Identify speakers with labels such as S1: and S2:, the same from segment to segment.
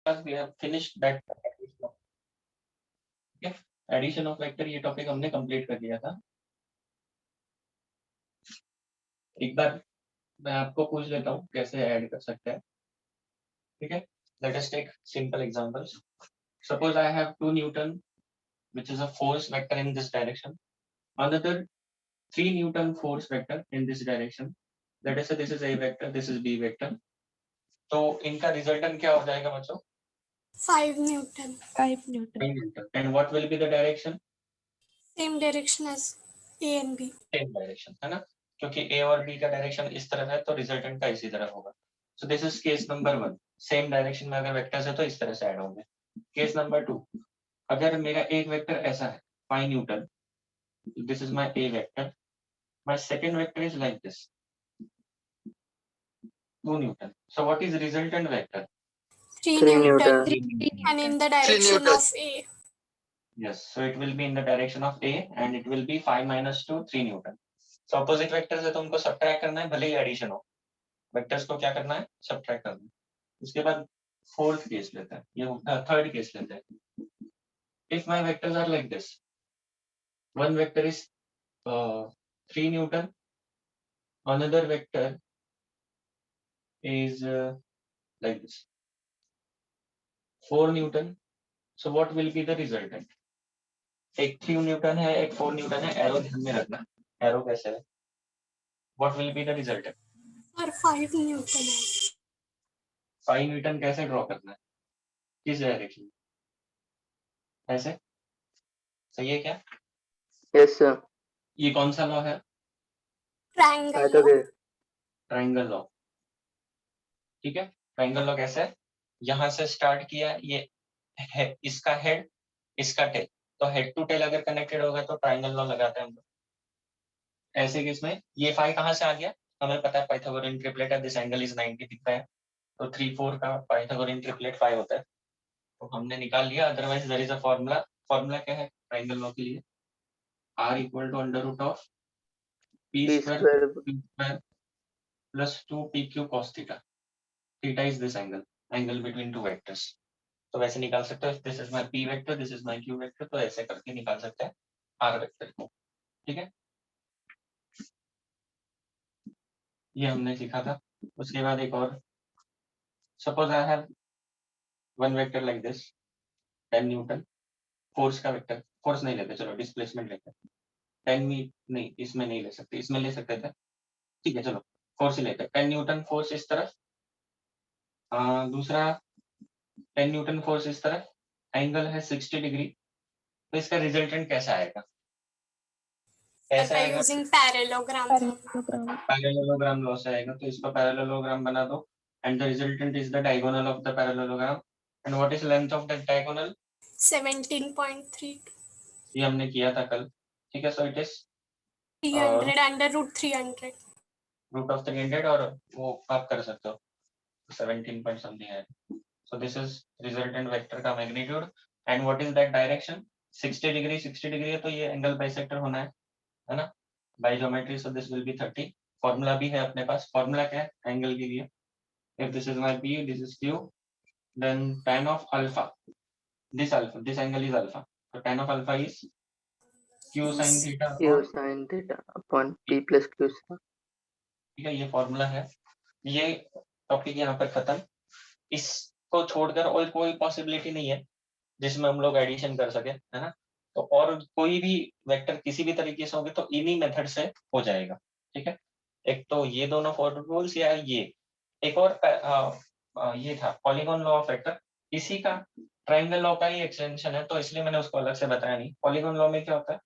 S1: class we have finished that addition of vector, ये topic हमने complete कर लिया था। एक बार मैं आपको पूछ लेता हूँ कैसे ऐड कर सकते हैं, ठीक है। Let us take simple examples. Suppose I have 2 newton which is a force vector in this direction, another 3 Newton force vector in this direction. Let us say this is A vector, this is B vector. तो इनका resultant क्या हो जाएगा बच्चों?
S2: 5 Newton.
S3: 5 Newton.
S1: 5 Newton. And what will be the direction?
S2: Same direction as A and B.
S1: Same direction, है ना, क्योंकि A और B का डायरेक्शन इस तरफ है तो रिजल्टेंट का इसी तरफ होगा। So this is case number 1. Same direction में अगर वेक्टर्स है तो इस तरह से ऐड होंगे। केस नंबर 2, अगर मेरा एक वेक्टर ऐसा है 5 Newton, this is my A vector, my second vector is like this 2 Newton. So what is resultant vector?
S2: 3 Newton.
S3: 3
S2: And in the direction of A.
S1: Yes, so it will be in the direction of A and it will be 5 minus 2 3 Newton. So opposite vectors है तो उनको subtract करना है, भले ही addition हो, vectors को क्या करना है, सब्ट्रैक्ट करना है। उसके बाद फोर्थ केस लेते हैं, ये थर्ड केस लेते हैं। If my vectors are like this, one vector is 3 Newton, another vector is like this 4 Newton. So what will be the resultant? एक 3 न्यूटन है, एक 4 न्यूटन है, एरो ध्यान में रखना, एरो कैसे है। What will be the resultant?
S2: और 5 Newton है।
S1: 5 न्यूटन कैसे ड्रॉ करना है, किस डायरेक्शन में, ऐसे, सही है क्या?
S4: Yes sir.
S1: ये कौन सा लॉ है?
S2: ट्रायंगल।
S1: ट्रायंगल लॉ, ठीक है। ट्रायंगल लॉ कैसे है, यहाँ से स्टार्ट किया, ये है इसका हेड, इसका टेल, तो हेड टू टेल अगर कनेक्टेड होगा तो ट्रायंगल लॉ लगाते हैं हम लोग। ऐसे केस में ये 5 कहाँ से आ गया, हमें पता है पाइथागोरियन ट्रिपलेट है, दिस एंगल इज 90 दिख रहा है, तो 3 4 का पाइथागोरियन ट्रिपलेट 5 होता है, तो हमने निकाल लिया। Otherwise there is a formula, formula क्या है ट्रायंगल लॉ के लिए, r equal to under root of p square plus 2 pq cos theta, theta is this angle, angle between two vectors. तो वैसे निकाल सकते हो, this is my p vector, this is my q vector, तो ऐसे करके निकाल सकते हैं r वेक्टर को, ठीक है। ये हमने सीखा था। उसके बाद एक और, suppose I have one vector like this 10 Newton, force का वेक्टर, फोर्स नहीं लेते, चलो डिस्प्लेसमेंट लेते हैं। 10 नहीं, इसमें नहीं ले सकते, इसमें ले सकते थे, ठीक है, चलो फोर्स ही लेते हैं। 10 न्यूटन फोर्स इस तरफ, दूसरा 10 न्यूटन फोर्स इस तरफ, एंगल है 60 डिग्री, तो इसका रिजल्टेंट कैसा आएगा, कैसा
S2: by
S1: आएगा?
S2: using parallelogram.
S1: पैरेललोग्राम लॉ से आएगा, तो इसका पैरेललोग्राम बना दो, and the resultant is the diagonal of the parallelogram, and what is length of the diagonal?
S2: 17.3.
S1: ये हमने किया था कल, ठीक है। So it is
S2: 300 under root 300.
S1: Root of 300, और वो आप कर सकते हो 17 पॉइंट समथिंग है। So this is resultant vector का magnitude, and what is that direction, 60 degree, 60 degree है तो ये एंगल बाइसेक्टर होना है ना, by geometry, so this will be 30। Formula भी है अपने पास, फॉर्मूला क्या है एंगल के लिए, if this is my p, this is q, then tan of alpha, this angle is alpha, so tan of alpha is q sin theta
S4: Q
S1: upon,
S4: sin theta upon P plus Q square।
S1: ठीक है, ये formula है। ये topic यहाँ पर खत्म। इसको छोड़कर और कोई पॉसिबिलिटी नहीं है जिसमें हम लोग एडिशन कर सके, है ना। तो और कोई भी वेक्टर किसी भी तरीके से होंगे तो इन्हीं मेथड से हो जाएगा, ठीक है। एक तो ये दोनों फॉर्मूल्स, या ये एक और ये था पॉलीगॉन लॉ ऑफ वेक्टर, इसी का ट्रायंगल लॉ का ही एक्सटेंशन है, तो इसलिए मैंने उसको अलग से बताया नहीं। पॉलीगॉन लॉ में क्या होता है,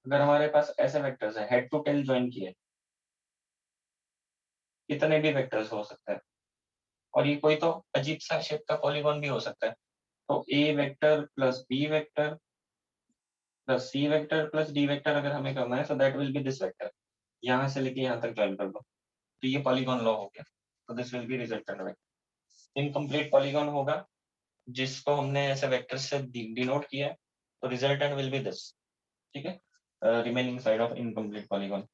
S1: अगर हमारे पास ऐसे वेक्टर्स है, हेड टू टेल ज्वाइन किए, कितने भी वेक्टर्स हो सकते हैं, और ये कोई तो अजीब सा शेप का पॉलीगॉन भी हो सकता है, तो A vector plus B vector plus C vector plus D vector अगर हमें करना है, so that will be this vector, यहाँ से लेके यहाँ तक ज्वाइन कर दो, तो ये पॉलीगॉन लॉ हो गया, तो this will B resultant vector. Incomplete polygon होगा जिसको हमने ऐसे वेक्टर से डिनोट किया है, तो रिजल्टेंट विल बी दिस, ठीक है, remaining side of incomplete polygon.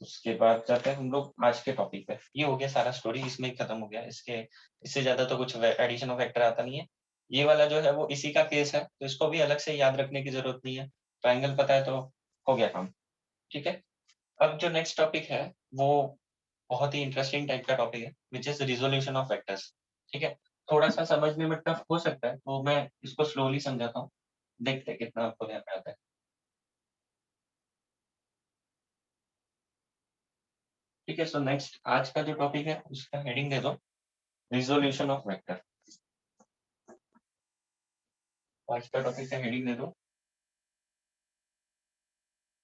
S1: उसके बाद जाते हैं हम लोग आज के टॉपिक पे। ये हो गया सारा स्टोरी, इसमें ही खत्म हो गया। इससे ज्यादा तो कुछ एडिशन ऑफ वेक्टर आता नहीं है। ये वाला जो है वो इसी का केस है, तो इसको भी अलग से याद रखने की जरूरत नहीं है। ट्राइंगल पता है तो हो गया काम। ठीक है, अब जो नेक्स्ट टॉपिक है वो बहुत ही इंटरेस्टिंग टाइप का टॉपिक है, which is resolution of vectors. ठीक है, थोड़ा सा समझने में टफ हो सकता है, तो मैं इसको स्लोली समझाता हूँ, देखते हैं कितना आपको ध्यान में आता है। ठीक है, सो नेक्स्ट आज का जो टॉपिक है उसका हेडिंग दे दो रिजोल्यूशन ऑफ वेक्टर। आज का टॉपिक का हेडिंग दे दो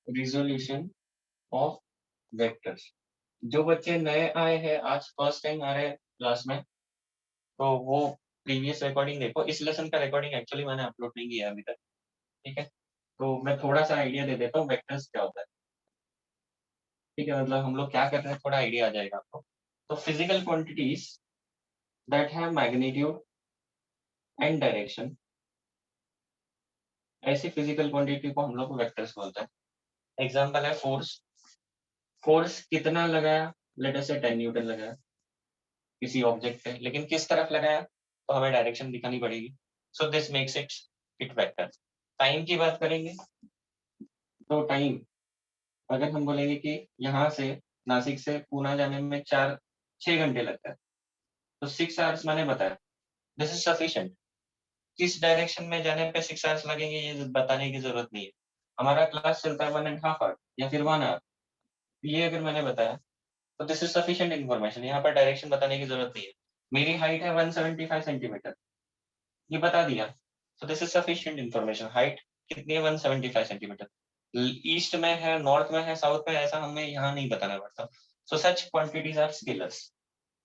S1: रिजोल्यूशन ऑफ वेक्टर्स। जो बच्चे नए आए हैं, आज फर्स्ट टाइम आ रहे हैं क्लास में, तो वो प्रीवियस रिकॉर्डिंग देखो। इस लेसन का रिकॉर्डिंग एक्चुअली मैंने अपलोड नहीं किया अभी तक। ठीक है, तो मैं थोड़ा सा आइडिया दे देता हूँ वेक्टर्स क्या होता है। ठीक है, मतलब हम लोग क्या कर रहे हैं थोड़ा आइडिया आ जाएगा आपको। तो physical quantities that have magnitude and direction, ऐसी फिजिकल क्वांटिटी को हम लोग वेक्टर्स बोलते हैं। एग्जांपल है फोर्स। फोर्स कितना लगाया, लेट अस से 10 न्यूटन लगाया किसी ऑब्जेक्ट पे, लेकिन किस तरफ लगाया तो हमें डायरेक्शन दिखानी पड़ेगी। सो this makes it vector. Time की बात करेंगे तो टाइम, अगर हम बोलेंगे कि यहाँ से नासिक से पुणे जाने में 6 घंटे लगता है, तो 6 आवर्स मैंने बताया, दिस इज सफिशिएंट। किस डायरेक्शन में जाने पे 6 आवर्स लगेंगे ये बताने की जरूरत नहीं है। हमारा क्लास चलता है 1.5 आवर या फिर 1 आवर, ये अगर मैंने बताया तो दिस इज सफिशिएंट इन्फॉर्मेशन। यहाँ पर डायरेक्शन बताने की जरूरत नहीं है। मेरी हाइट है 175 सेंटीमीटर, ये बता दिया, सो this is sufficient information. Height कितनी है, 175 सेंटीमीटर। ईस्ट में है, नॉर्थ में है, साउथ में है, ऐसा हमें यहाँ नहीं बताना पड़ता। सो सच क्वांटिटीज आर स्केलर्स,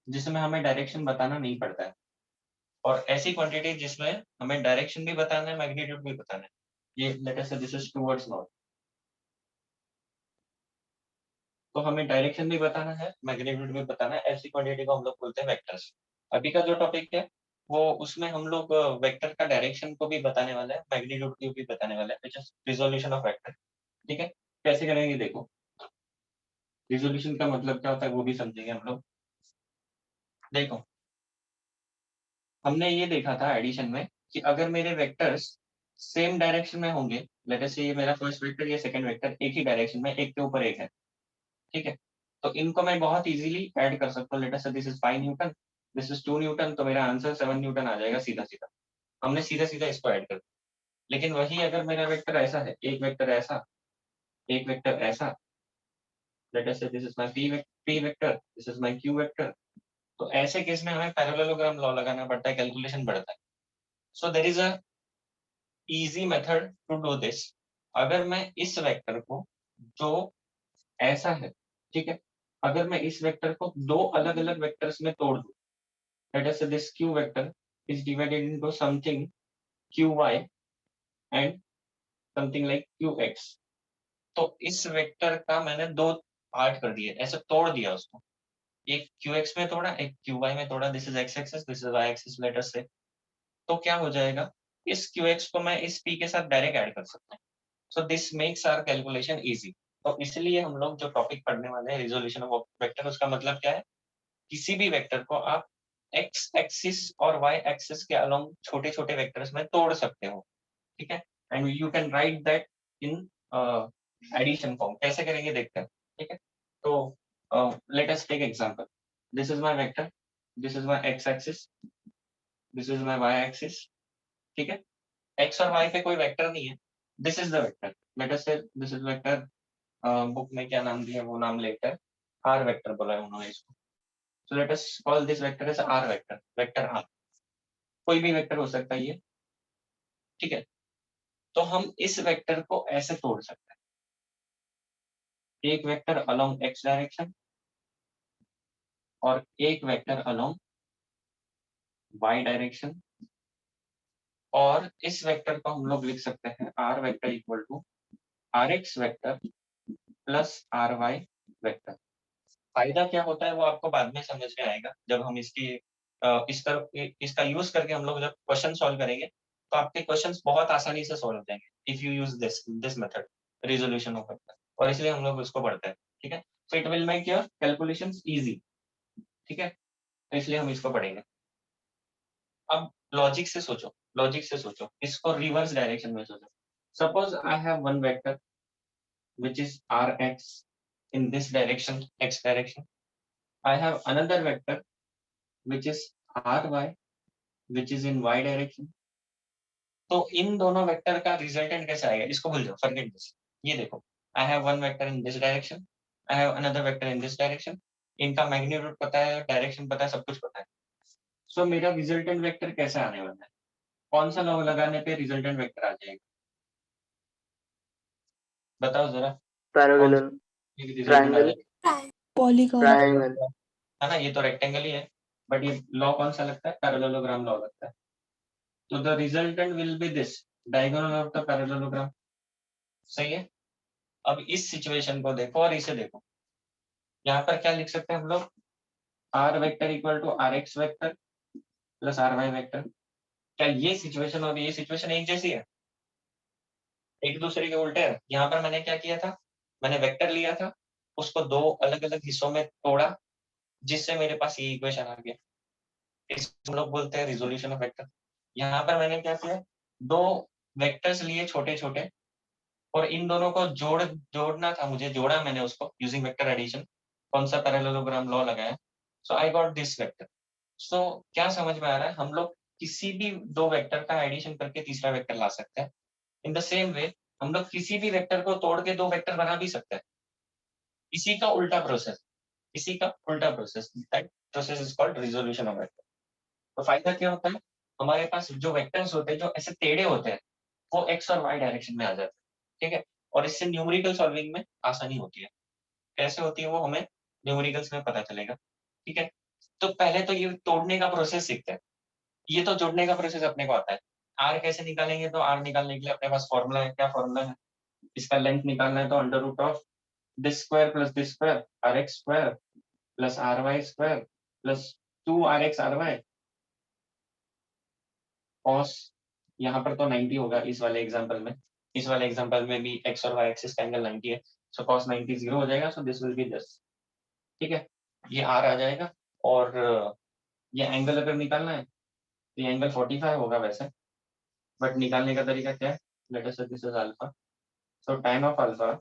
S1: जिसमें हमें डायरेक्शन बताना नहीं पड़ता है। और ऐसी क्वांटिटी जिसमें हमें डायरेक्शन भी बताना है, मैग्नीट्यूड भी बताना है। ये late us say this is towards north, तो हमें डायरेक्शन भी बताना है, मैग्नीट्यूड भी बताना है। ऐसी क्वांटिटी को हम लोग बोलते हैं वेक्टर्स। अभी का जो टॉपिक है वो उसमें हम लोग वेक्टर का डायरेक्शन को भी बताने वाला है, मैग्नीट्यूड को भी बताने वाला है, which is resolution of vector. ठीक है, कैसे करेंगे देखो। रिजोल्यूशन का मतलब क्या होता है वो भी समझेंगे हम लोग। देखो, हमने ये देखा था एडिशन में कि अगर मेरे वेक्टर्स सेम डायरेक्शन में होंगे, लेट अस से ये मेरा फर्स्ट वेक्टर, ये सेकंड वेक्टर एक ही डायरेक्शन में, एक के ऊपर एक है। ठीक है, तो इनको मैं बहुत इजीली ऐड कर सकता हूँ। Late us say this is 5 Newton, this is 2 Newton, तो मेरा आंसर 7 न्यूटन आ जाएगा सीधा सीधा। हमने सीधा सीधा इसको ऐड कर दिया। लेकिन वही अगर मेरा वेक्टर ऐसा है, एक वेक्टर ऐसा, एक वेक्टर ऐसा, late us say this is my P vector, this is my Q vector, तो ऐसे केस में हमें पैरेललोग्राम लॉ लगाना पड़ता है, कैलकुलेशन बढ़ता है। So there is a easy method to do this. अगर मैं इस वेक्टर को, जो ऐसा है, ठीक है, अगर मैं इस वेक्टर को दो अलग अलग वेक्टर्स में तोड़ दूं, let us say this q vector is divided into something qy and something like qx, तो इस वेक्टर का मैंने दो पार्ट कर दिए, ऐसे तोड़ दिया उसको। एक qx में तोड़ा, एक qy में तोड़ा, this is x axis, this is y axis, late us से। तो क्या हो जाएगा, इस qx को मैं इस p के साथ डायरेक्ट ऐड कर सकता हूँ। So this makes our calculation easy. तो इसलिए हम लोग जो टॉपिक पढ़ने वाले हैं रिजोल्यूशन ऑफ वेक्टर, उसका मतलब क्या है, किसी भी वेक्टर को आप एक्स एक्सिस और वाई एक्सिस के अलोंग छोटे छोटे वेक्टर्स में तोड़ सकते हो। ठीक है, and you can write that in addition form. कैसे करेंगे देखते हैं। ठीक है, तो let us take example. This is my vector, this is my x axis, this is my y axis. ठीक है, एक्स और वाई पे कोई वेक्टर नहीं है, this is the vector. Let us say this is vector, book में क्या नाम दिया वो नाम लेकर आर वेक्टर बोला है उन्होंने इसको। So let us call this vector as r vector, vector r, कोई भी वेक्टर हो सकता है ये। ठीक है, तो हम इस वेक्टर को ऐसे तोड़ सकते हैं, एक वेक्टर अलोंग x डायरेक्शन और एक वेक्टर अलोंग y डायरेक्शन, और इस वेक्टर को हम लोग लिख सकते हैं r vector equal to rx vector plus ry vector. फायदा क्या होता है वो आपको बाद में समझ में आएगा, जब हम इसका यूज करके हम लोग जब क्वेश्चन सॉल्व करेंगे, तो आपके क्वेश्चंस बहुत आसानी से सॉल्व हो जाएंगे if you use this method resolution of vector, और इसलिए हम लोग उसको पढ़ते हैं। ठीक है, so it will make your calculations easy, ठीक है, तो इसलिए हम इसको पढ़ेंगे। अब लॉजिक से सोचो, लॉजिक से सोचो, इसको रिवर्स डायरेक्शन में सोचो। Suppose I have one vector which is rx in this direction, x direction. I have another vector which is ry which is in y direction. तो इन दोनों वेक्टर का रिजल्टेंट कैसे आएगा, इसको भूल जाओ, फॉरगेट दिस। ये देखो, I have one vector in this direction, I have another vector in this direction, इनका मैग्नीट्यूड पता है, डायरेक्शन पता है, सब कुछ पता है। सो मेरा रिजल्टेंट वेक्टर कैसे आने वाला है, कौन सा लॉ लगाने पे रिजल्टेंट वेक्टर आ जाएगा, बताओ जरा।
S4: पैरेलल,
S1: रिजल्टेंट आ
S4: ट्रायंगल,
S1: जाएगा,
S3: पॉलीगॉन,
S4: ट्रायंगल,
S1: है ना, ये तो रेक्टेंगल ही है, बट ये लॉ कौन सा लगता है, पैरेललोग्राम लॉ लगता है। तो the resultant will be this, diagonal of the parallelogram, सही है। अब इस सिचुएशन को देखो और इसे देखो, यहाँ पर क्या लिख सकते हैं हम लोग, r vector equal to r x vector plus r y vector. क्या ये सिचुएशन और ये सिचुएशन एक जैसी है, एक दूसरे के उल्टे है। यहाँ पर मैंने क्या किया था, मैंने वेक्टर लिया था, उसको दो अलग अलग हिस्सों में तोड़ा, जिससे मेरे पास ये इक्वेशन आ गया, इसको हम लोग बोलते हैं रिजोल्यूशन ऑफ वेक्टर। यहाँ पर मैंने क्या किया, दो वेक्टर्स लिए छोटे छोटे, और इन दोनों को जोड़ना था मुझे, जोड़ा मैंने उसको यूजिंग वेक्टर एडिशन, कौन सा पैरेललोग्राम लॉ लगाया, सो आई गॉट दिस वेक्टर। सो क्या समझ में आ रहा है, हम लोग किसी भी दो वेक्टर का एडिशन करके तीसरा वेक्टर ला सकते हैं। इन द सेम वे हम लोग किसी भी वेक्टर को तोड़ के दो वेक्टर बना भी सकते हैं, इसी का उल्टा प्रोसेस, इसी का उल्टा process, that process is called resolution of vector. तो फायदा क्या होता है, हमारे पास जो वेक्टर्स होते हैं जो ऐसे टेढ़े होते हैं, वो एक्स और वाई डायरेक्शन में आ जाते हैं, ठीक है, और इससे न्यूमेरिकल सॉल्विंग में आसानी होती है। कैसे होती है वो हमें न्यूमेरिकल्स में पता चलेगा, ठीक है। तो पहले तो ये तोड़ने का प्रोसेस सीखते हैं, ये तो जोड़ने का प्रोसेस अपने को आता है। आर कैसे निकालेंगे, तो आर निकालने के लिए अपने पास फॉर्मूला है, क्या फॉर्मूला है, इसका लेंथ निकालना है तो under root of this square plus this square, r x square plus r y square plus 2 r y cos, यहाँ पर तो 90 होगा इस वाले एग्जांपल में, इस वाले एग्जांपल में भी एक्स और वाई एक्सिस का एंगल 90 है, सो कॉस 90 0 हो जाएगा, सो दिस विल बी दिस, ठीक है। ये आर आ जाएगा, और ये एंगल अगर निकालना है तो ये एंगल 45 होगा वैसे, बट निकालने का तरीका क्या है, let us say this is alpha, so tan of alpha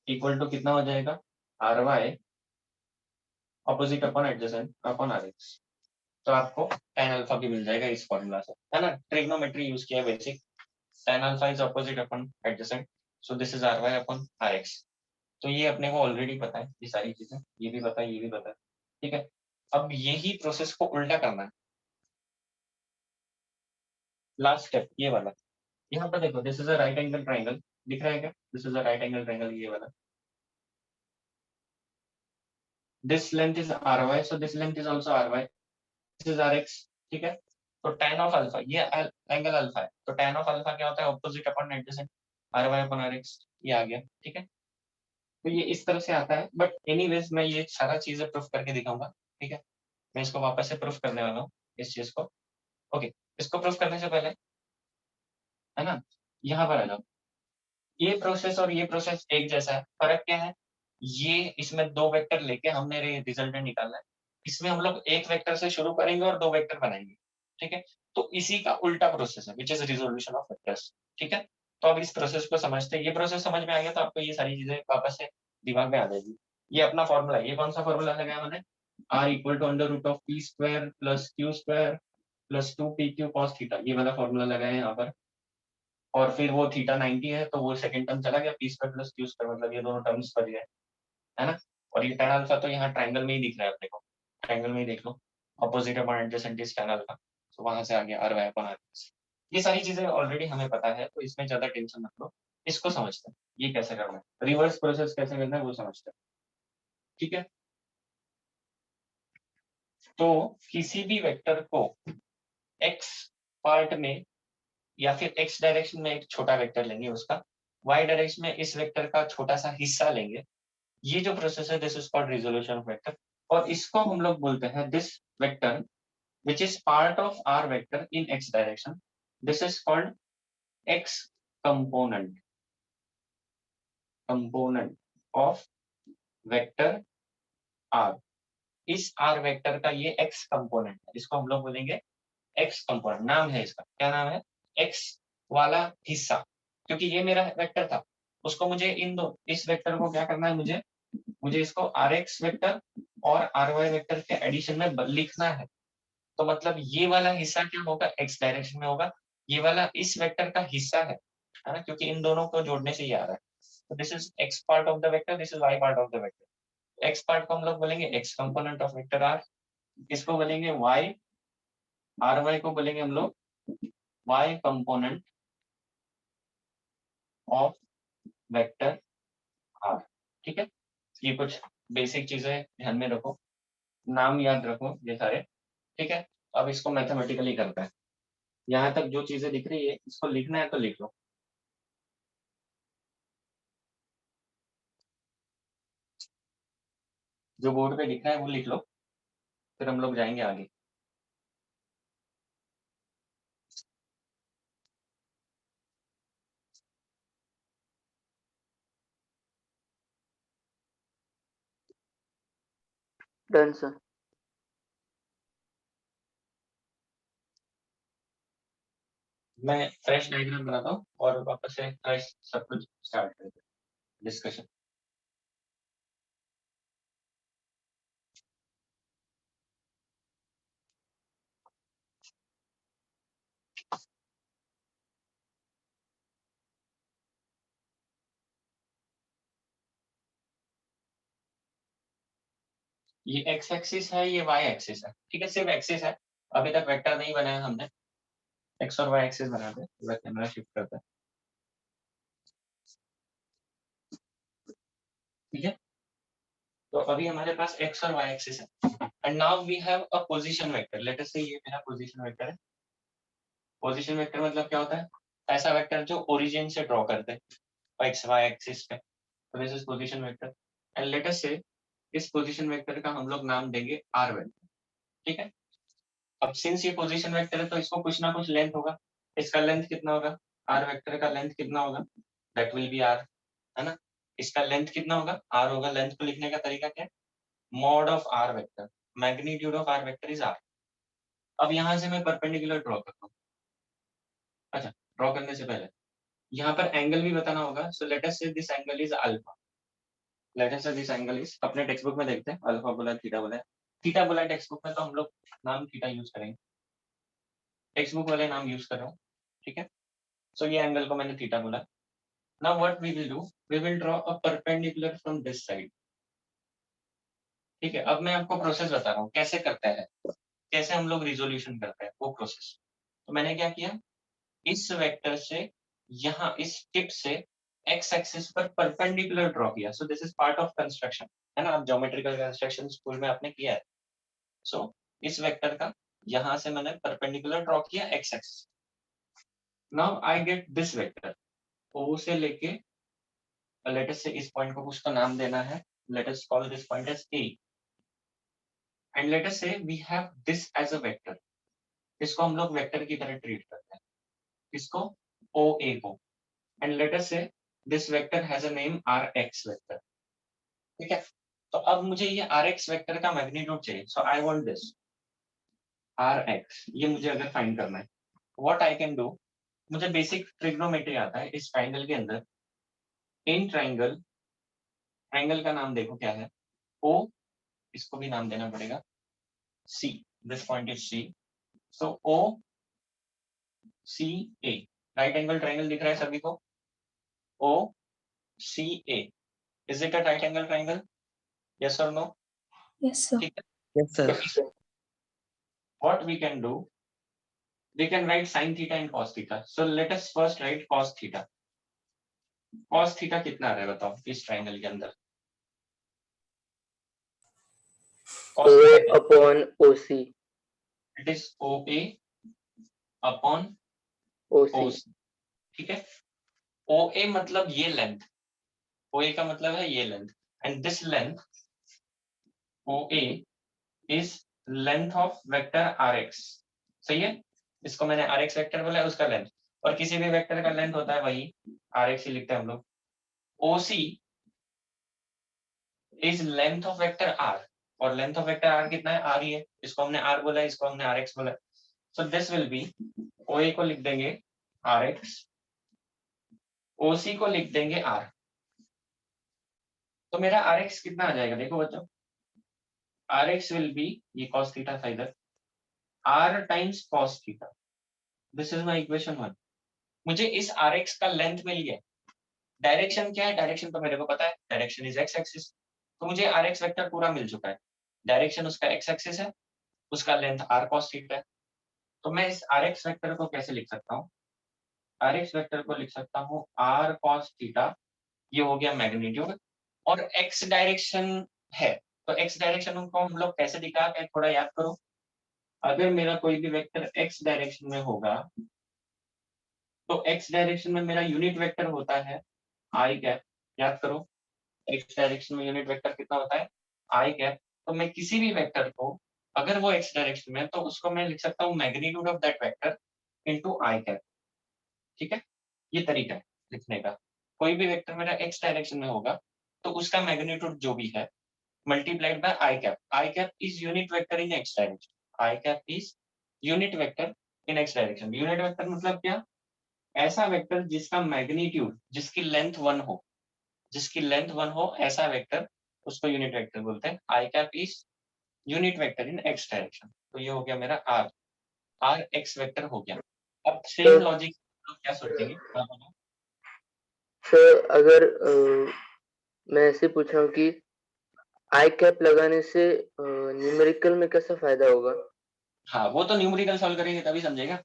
S1: equal to कितना हो जाएगा, r y opposite upon adjacent upon are x. तो आपको tan अल्फा भी मिल जाएगा इस फॉर्मूला से, है ना, ट्रिग्नोमेट्री यूज किया basic, tan alpha is opposite upon adjacent, so this is r Y upon are x. तो ये अपने को ऑलरेडी पता है, ये सारी चीजें, ये भी पता है, ये भी पता है, ठीक है। अब यही प्रोसेस को उल्टा करना है, लास्ट स्टेप ये वाला, यहाँ पर देखो, this is a right angle triangle, दिख रहा है क्या, this is a right angle triangle, ये वाला, this length is r y, so this length is also r y, this is r x, ठीक है। तो tan ऑफ अल्फा, ये एंगल अल्फा है, तो tan ऑफ अल्फा क्या होता है, opposite upon adjacent, r Y upon are x, ये आ गया, ठीक है। तो ये इस तरह से आता है, बट एनीवेज मैं ये सारा चीजें प्रूफ करके दिखाऊंगा, ठीक है। मैं इसको वापस से प्रूफ करने वाला हूँ इस चीज को, ओके। इसको प्रूफ करने से पहले, है ना, यहाँ पर आ जाओ, ये प्रोसेस और ये प्रोसेस एक जैसा है, फर्क क्या है, ये इसमें दो वेक्टर लेके हमने रिजल्टेंट निकालना है, इसमें हम लोग एक वेक्टर से शुरू करेंगे और दो वेक्टर बनाएंगे, ठीक है। तो इसी का उल्टा प्रोसेस है, which is resolution of vectors, ठीक है। तो अब इस प्रोसेस को समझते हैं, ये प्रोसेस समझ में आ गया तो आपको ये सारी चीजें वापस से दिमाग में आ जाएगी। ये अपना फॉर्मूला है, ये कौन सा फॉर्मूला लगाया मैंने, r equal to under root of p square plus q square plus 2pq cos theta, ये वाला फॉर्मूला लगाया है यहाँ पर, और फिर वो थीटा 90 है तो वो सेकंड टर्म चला गया, P square plus q square, मतलब ये दोनों टर्म्स बच गए, है ना। और ये tan अल्फा तो यहाँ ट्रायंगल में ही दिख रहा है अपने को, ट्रायंगल में ही देख लो, opposite upon adjacent is tan alpha, तो वहां से आ गया R Y upon are x. ये सारी चीजें ऑलरेडी हमें पता है, तो इसमें ज्यादा टेंशन मत लो, इसको समझते हैं ये कैसे करना है, रिवर्स प्रोसेस कैसे करना है वो समझते हैं, ठीक है। तो किसी भी वेक्टर को एक्स पार्ट में या फिर एक्स डायरेक्शन में एक छोटा वेक्टर लेंगे उसका, वाई डायरेक्शन में इस वेक्टर का छोटा सा हिस्सा लेंगे, ये जो प्रोसेस है this is called resolution of vector, और इसको हम लोग बोलते हैं this vector which is part of r vector in x direction, this is called x component of vector r, इस आर वेक्टर का ये एक्स कंपोनेंट है, इसको हम लोग बोलेंगे एक्स कंपोनेंट, नाम है इसका, क्या नाम है, एक्स वाला हिस्सा, क्योंकि ये मेरा वेक्टर था, उसको मुझे इस वेक्टर को क्या करना है, मुझे इसको आर एक्स वेक्टर और आर वाई वेक्टर के एडिशन में लिखना है। तो मतलब ये वाला हिस्सा क्या होगा, एक्स डायरेक्शन में होगा, ये वाला इस वेक्टर का हिस्सा है ना, क्योंकि इन दोनों को जोड़ने से ये आ रहा है। तो this is x part of the vector, this is y part of the vector. X part को हम लोग बोलेंगे x component of vector r, इसको बोलेंगे वाई, आर वाई को बोलेंगे हम लोग y component of vector r. ठीक है, ये कुछ बेसिक चीजें ध्यान में रखो, नाम याद रखो ये सारे। ठीक है, अब इसको मैथमेटिकली करते हैं। यहाँ तक जो चीजें दिख रही है इसको लिखना है तो लिख लो। जो बोर्ड पे लिखना है वो लिख लो, फिर हम लोग जाएंगे आगे।
S4: Done sir.
S1: मैं फ्रेश डायग्राम बनाता हूँ और वापस से फ्रेश सब कुछ स्टार्ट करते हैं डिस्कशन। ये एक्स एक्सिस है, ये वाई एक्सिस है। ठीक है, सिर्फ एक्सिस है, अभी तक वेक्टर नहीं बनाया हमने। एक्स और वाई एक्सिस बनाते हैं, पूरा कैमरा शिफ्ट करते हैं। ठीक है, तो अभी हमारे पास एक्स और वाई एक्सिस है and now we have a position vector. Let us say ये मेरा पोजीशन वेक्टर है। पोजीशन वेक्टर मतलब क्या होता है, ऐसा वेक्टर जो ओरिजिन से ड्रॉ करते हैं एक्स वाई एक्सिस पे, तो this is position vector. And let us से इस पोजीशन वेक्टर का हम लोग नाम देंगे आर वेक्टर। ठीक है, अब सिंस ये पोजीशन वेक्टर है तो इसको कुछ ना कुछ लेंथ होगा। इसका लेंथ कितना होगा, आर वेक्टर का लेंथ कितना होगा, दैट विल बी आर, है ना। इसका लेंथ कितना होगा, आर होगा। लेंथ को लिखने का तरीका क्या है, mod of r vector, magnitude of r vector is r. अब यहाँ से मैं परपेंडिकुलर ड्रॉ करता हूँ। अच्छा, ड्रॉ करने से पहले यहाँ पर एंगल भी बताना होगा। So let us say this angle is alpha. Late us say this angle is, अपने टेक्स्ट बुक में देखते हैं, अल्फा बोला थीटा बोला है। थीटा बोला टेक्स्ट बुक में तो हम लोग नाम थीटा यूज करेंगे, टेक्स्ट बुक वाले नाम यूज कर रहा हूँ। ठीक है, सो ये एंगल को मैंने थीटा बोला। Now what we will do, we will draw a perpendicular from this side. ठीक है, अब मैं आपको प्रोसेस बता रहा हूँ कैसे करते हैं, कैसे हम लोग रिजोल्यूशन करते हैं वो प्रोसेस। तो मैंने क्या किया, इस वेक्टर से यहाँ इस टिप से एक्स एक्सिस पर परपेंडिकुलर ड्रॉ किया। सो this is part of construction, है ना। आप ज्योमेट्रिकल कंस्ट्रक्शन स्कूल में आपने किया है। सो इस वेक्टर का यहाँ से मैंने परपेंडिकुलर ड्रॉ किया X axis. Now I get this vector, O से लेके लेट अस से इस पॉइंट को कुछ तो नाम देना है। Let us call this point as A and let us say we have this as a vector. इसको हम लोग वेक्टर की तरह ट्रीट करते हैं, इसको ओ ए को। And let us say this vector has a name R x vector. ठीक है, तो अब मुझे ये आर एक्स वेक्टर का मैग्नीट्यूड चाहिए। So I want this R x, ये मुझे अगर फाइंड करना है, व्हाट आई कैन डू, मुझे बेसिक ट्रिग्नोमेट्री आता है। इस ट्राइंगल के अंदर, इन ट्राइंगल, ट्राइंगल का नाम देखो क्या है, ओ, इसको भी नाम देना पड़ेगा, C, this point is C. So O C A, right angle triangle दिख रहा है सभी को, O C A, is it a right angle triangle, yes और नो।
S3: Yes, sir.
S1: ठीक है,
S4: Yes
S1: तो
S4: sir.
S1: what we can do, we can write sin theta and cos theta. So let us first write cos theta. cos theta कितना आ रहा है बताओ इस triangle के अंदर, cos theta क्या,
S4: upon OC.
S1: It is O A upon
S4: OC.
S1: O C. ठीक है, ओ ए मतलब ये लेंथ, ओ ए का मतलब है ये length, and this length O A is length of vector r x. सही है, इसको मैंने आर एक्स वेक्टर बोला है, उसका लेंथ, और किसी भी वेक्टर का लेंथ होता है वही आर एक्स ही लिखते हैं हम लोग। O C is length of vector are, और लेंथ ऑफ वेक्टर आर कितना है, आर ही है, इसको हमने आर बोला, इसको हमने आर एक्स बोला। सो दिस विल बी, ओ ए को लिख देंगे आर एक्स, ओ सी को लिख देंगे आर। तो मेरा आर एक्स कितना आ जाएगा, देखो बच्चों, आर एक्स विल बी, ये कॉस थीटा था इधर, r times cos theta, this is my equation 1। मुझे इस आर एक्स का लेंथ मिल गया। डायरेक्शन क्या है, डायरेक्शन तो मेरे को पता है, डायरेक्शन इज एक्स एक्सिस, तो मुझे आर एक्स वेक्टर पूरा मिल चुका है। डायरेक्शन उसका एक्स एक्सिस है, उसका लेंथ आर कॉस थीटा है। तो मैं इस आर एक्स वेक्टर को कैसे लिख सकता हूँ, आर एक्स वेक्टर को लिख सकता हूँ आर कॉस थीटा, ये हो गया मैग्नीट्यूड, और एक्स डायरेक्शन है, तो एक्स डायरेक्शन को हम लोग कैसे दिखाते हैं, थोड़ा याद करो। अगर मेरा कोई भी वेक्टर एक्स डायरेक्शन में होगा, तो एक्स डायरेक्शन में मेरा यूनिट वेक्टर होता है आई कैप, याद करो, एक्स डायरेक्शन में यूनिट वेक्टर कितना होता है, आई कैप। तो मैं किसी भी वेक्टर को, अगर वो एक्स डायरेक्शन में है, तो उसको मैं लिख सकता हूँ magnitude of that vector into I cap. ठीक है, ये तरीका है लिखने का। कोई भी वेक्टर मेरा एक्स डायरेक्शन में होगा, तो उसका मैग्नीट्यूड जो भी है multiplied by I cap. I cap is unit vector in X direction, I cap is unit vector in X direction. Unit vector मतलब क्या, ऐसा वेक्टर जिसका मैग्नीट्यूड, जिसकी लेंथ 1 हो, जिसकी लेंथ 1 हो, ऐसा वेक्टर, उसको यूनिट वेक्टर बोलते हैं। I cap is unit vector in X direction. तो ये हो गया मेरा आर, आर एक्स वेक्टर हो गया। अब सेम
S4: सर
S1: लॉजिक लोग क्या सोचेंगे, हाँ बोलो।
S4: सर अगर मैं ऐसे पूछ रहा हूँ कि आई कैप लगाने से न्यूमेरिकल में कैसा फायदा होगा?
S1: हाँ, वो तो न्यूमेरिकल सॉल्व करेंगे तभी समझेगा,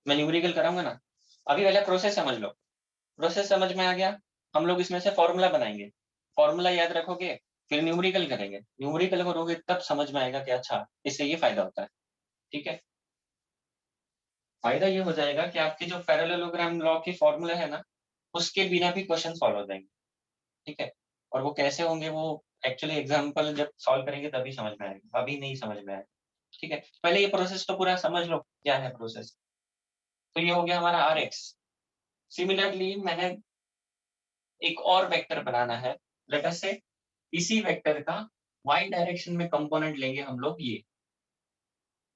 S1: मैं न्यूमेरिकल कराऊंगा ना। अभी पहले प्रोसेस समझ लो, प्रोसेस समझ में आ गया, हम लोग इसमें से फॉर्मूला बनाएंगे, फॉर्मूला याद रखोगे, फिर न्यूमेरिकल करेंगे, न्यूमेरिकल करोगे तब समझ में आएगा कि अच्छा इससे ये फायदा होता है। ठीक है, फायदा ये हो जाएगा कि आपके जो पैरेललोग्राम लॉ की फॉर्मूला है ना, उसके बिना भी क्वेश्चन सॉल्व हो जाएंगे। ठीक है, और वो कैसे होंगे, वो एक्चुअली एग्जाम्पल जब सॉल्व करेंगे तभी समझ में आएगा, अभी नहीं समझ में आएगा। ठीक है, पहले ये प्रोसेस तो पूरा समझ लो क्या है प्रोसेस। तो ये हो गया हमारा आर एक्स। सिमिलरली मैंने एक और वेक्टर बनाना है, लेट अस से इसी वेक्टर का वाई डायरेक्शन में कंपोनेंट लेंगे हम लोग। ये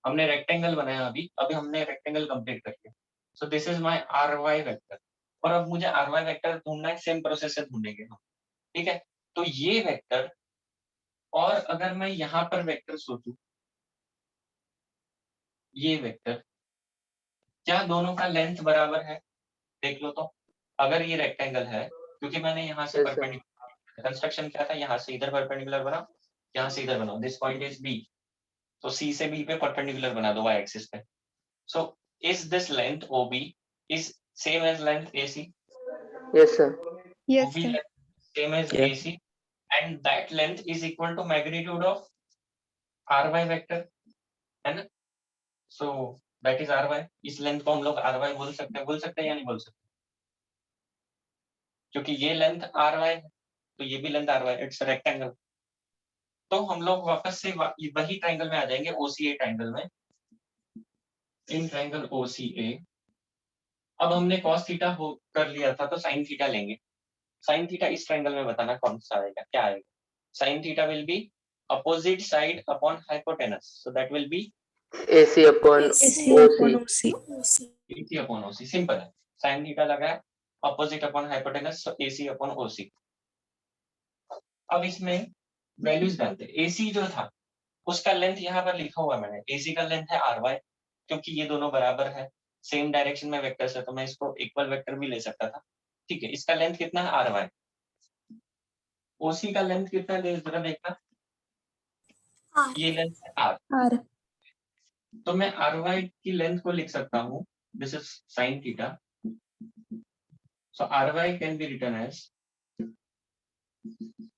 S1: हमने रेक्टेंगल बनाया, अभी हमने रेक्टेंगल कंप्लीट कर लिया। So this is my r y vector, और अब मुझे आर वाई वेक्टर ढूंढना है, सेम प्रोसेस से ढूंढेंगे हम। ठीक है, तो ये वेक्टर, और अगर मैं यहाँ पर वेक्टर सोचूं, ये वेक्टर, क्या दोनों का लेंथ बराबर है, देख लो तो। अगर ये रेक्टेंगल है, क्योंकि मैंने यहाँ से
S4: यस सर।
S1: परपेंडिकुलर कंस्ट्रक्शन किया था, यहाँ से इधर परपेंडिकुलर बनाओ, यहाँ से इधर बनाओ, दिस पॉइंट इज बी, तो सी से बी पे परपेंडिकुलर बना दो वाई एक्सिस पे। So is this length O B is same as length A C,
S4: yes sir.
S3: Yes,
S1: OB
S3: sir.
S1: length same as
S5: Yes.
S1: AC, and that length is equal to magnitude of RY vector, है ना। So that is RY, इस length को हम लोग RY बोल सकते हैं, या नहीं बोल सकते, क्योंकि ये लेंथ RY है, तो ये भी लेंथ RY, इट्स रेक्टेंगल। तो हम लोग वापस से वही ट्रायंगल में आ जाएंगे, OCA ट्रायंगल में, इन ट्रायंगल OCA। अब हमने cos थीटा हो कर लिया था, तो sin थीटा लेंगे। sin थीटा इस ट्रायंगल में बताना कौन सा आएगा, क्या आएगा। sin theta will be opposite side upon hypotenuse, so that will be
S4: AC upon
S2: AC
S3: upon
S4: OC।
S3: OC.
S2: OC.
S1: AC upon OC, simple है। sin थीटा लगा है, opposite upon hypotenuse, so AC upon OC। अब इसमें values डालते हैं। AC जो था उसका लेंथ यहाँ पर लिखा हुआ है मैंने, AC का लेंथ है RY, क्योंकि ये दोनों बराबर है, सेम डायरेक्शन में वेक्टर्स है, तो मैं इसको इक्वल वेक्टर भी ले सकता था। ठीक है, इसका लेंथ कितना है RY, OC का लेंथ कितना है जरा देखना,
S2: R.
S1: ये लेंथ है R।
S3: R.
S1: तो मैं RY की लेंथ को लिख सकता हूँ, this is sin theta, so RY can be written as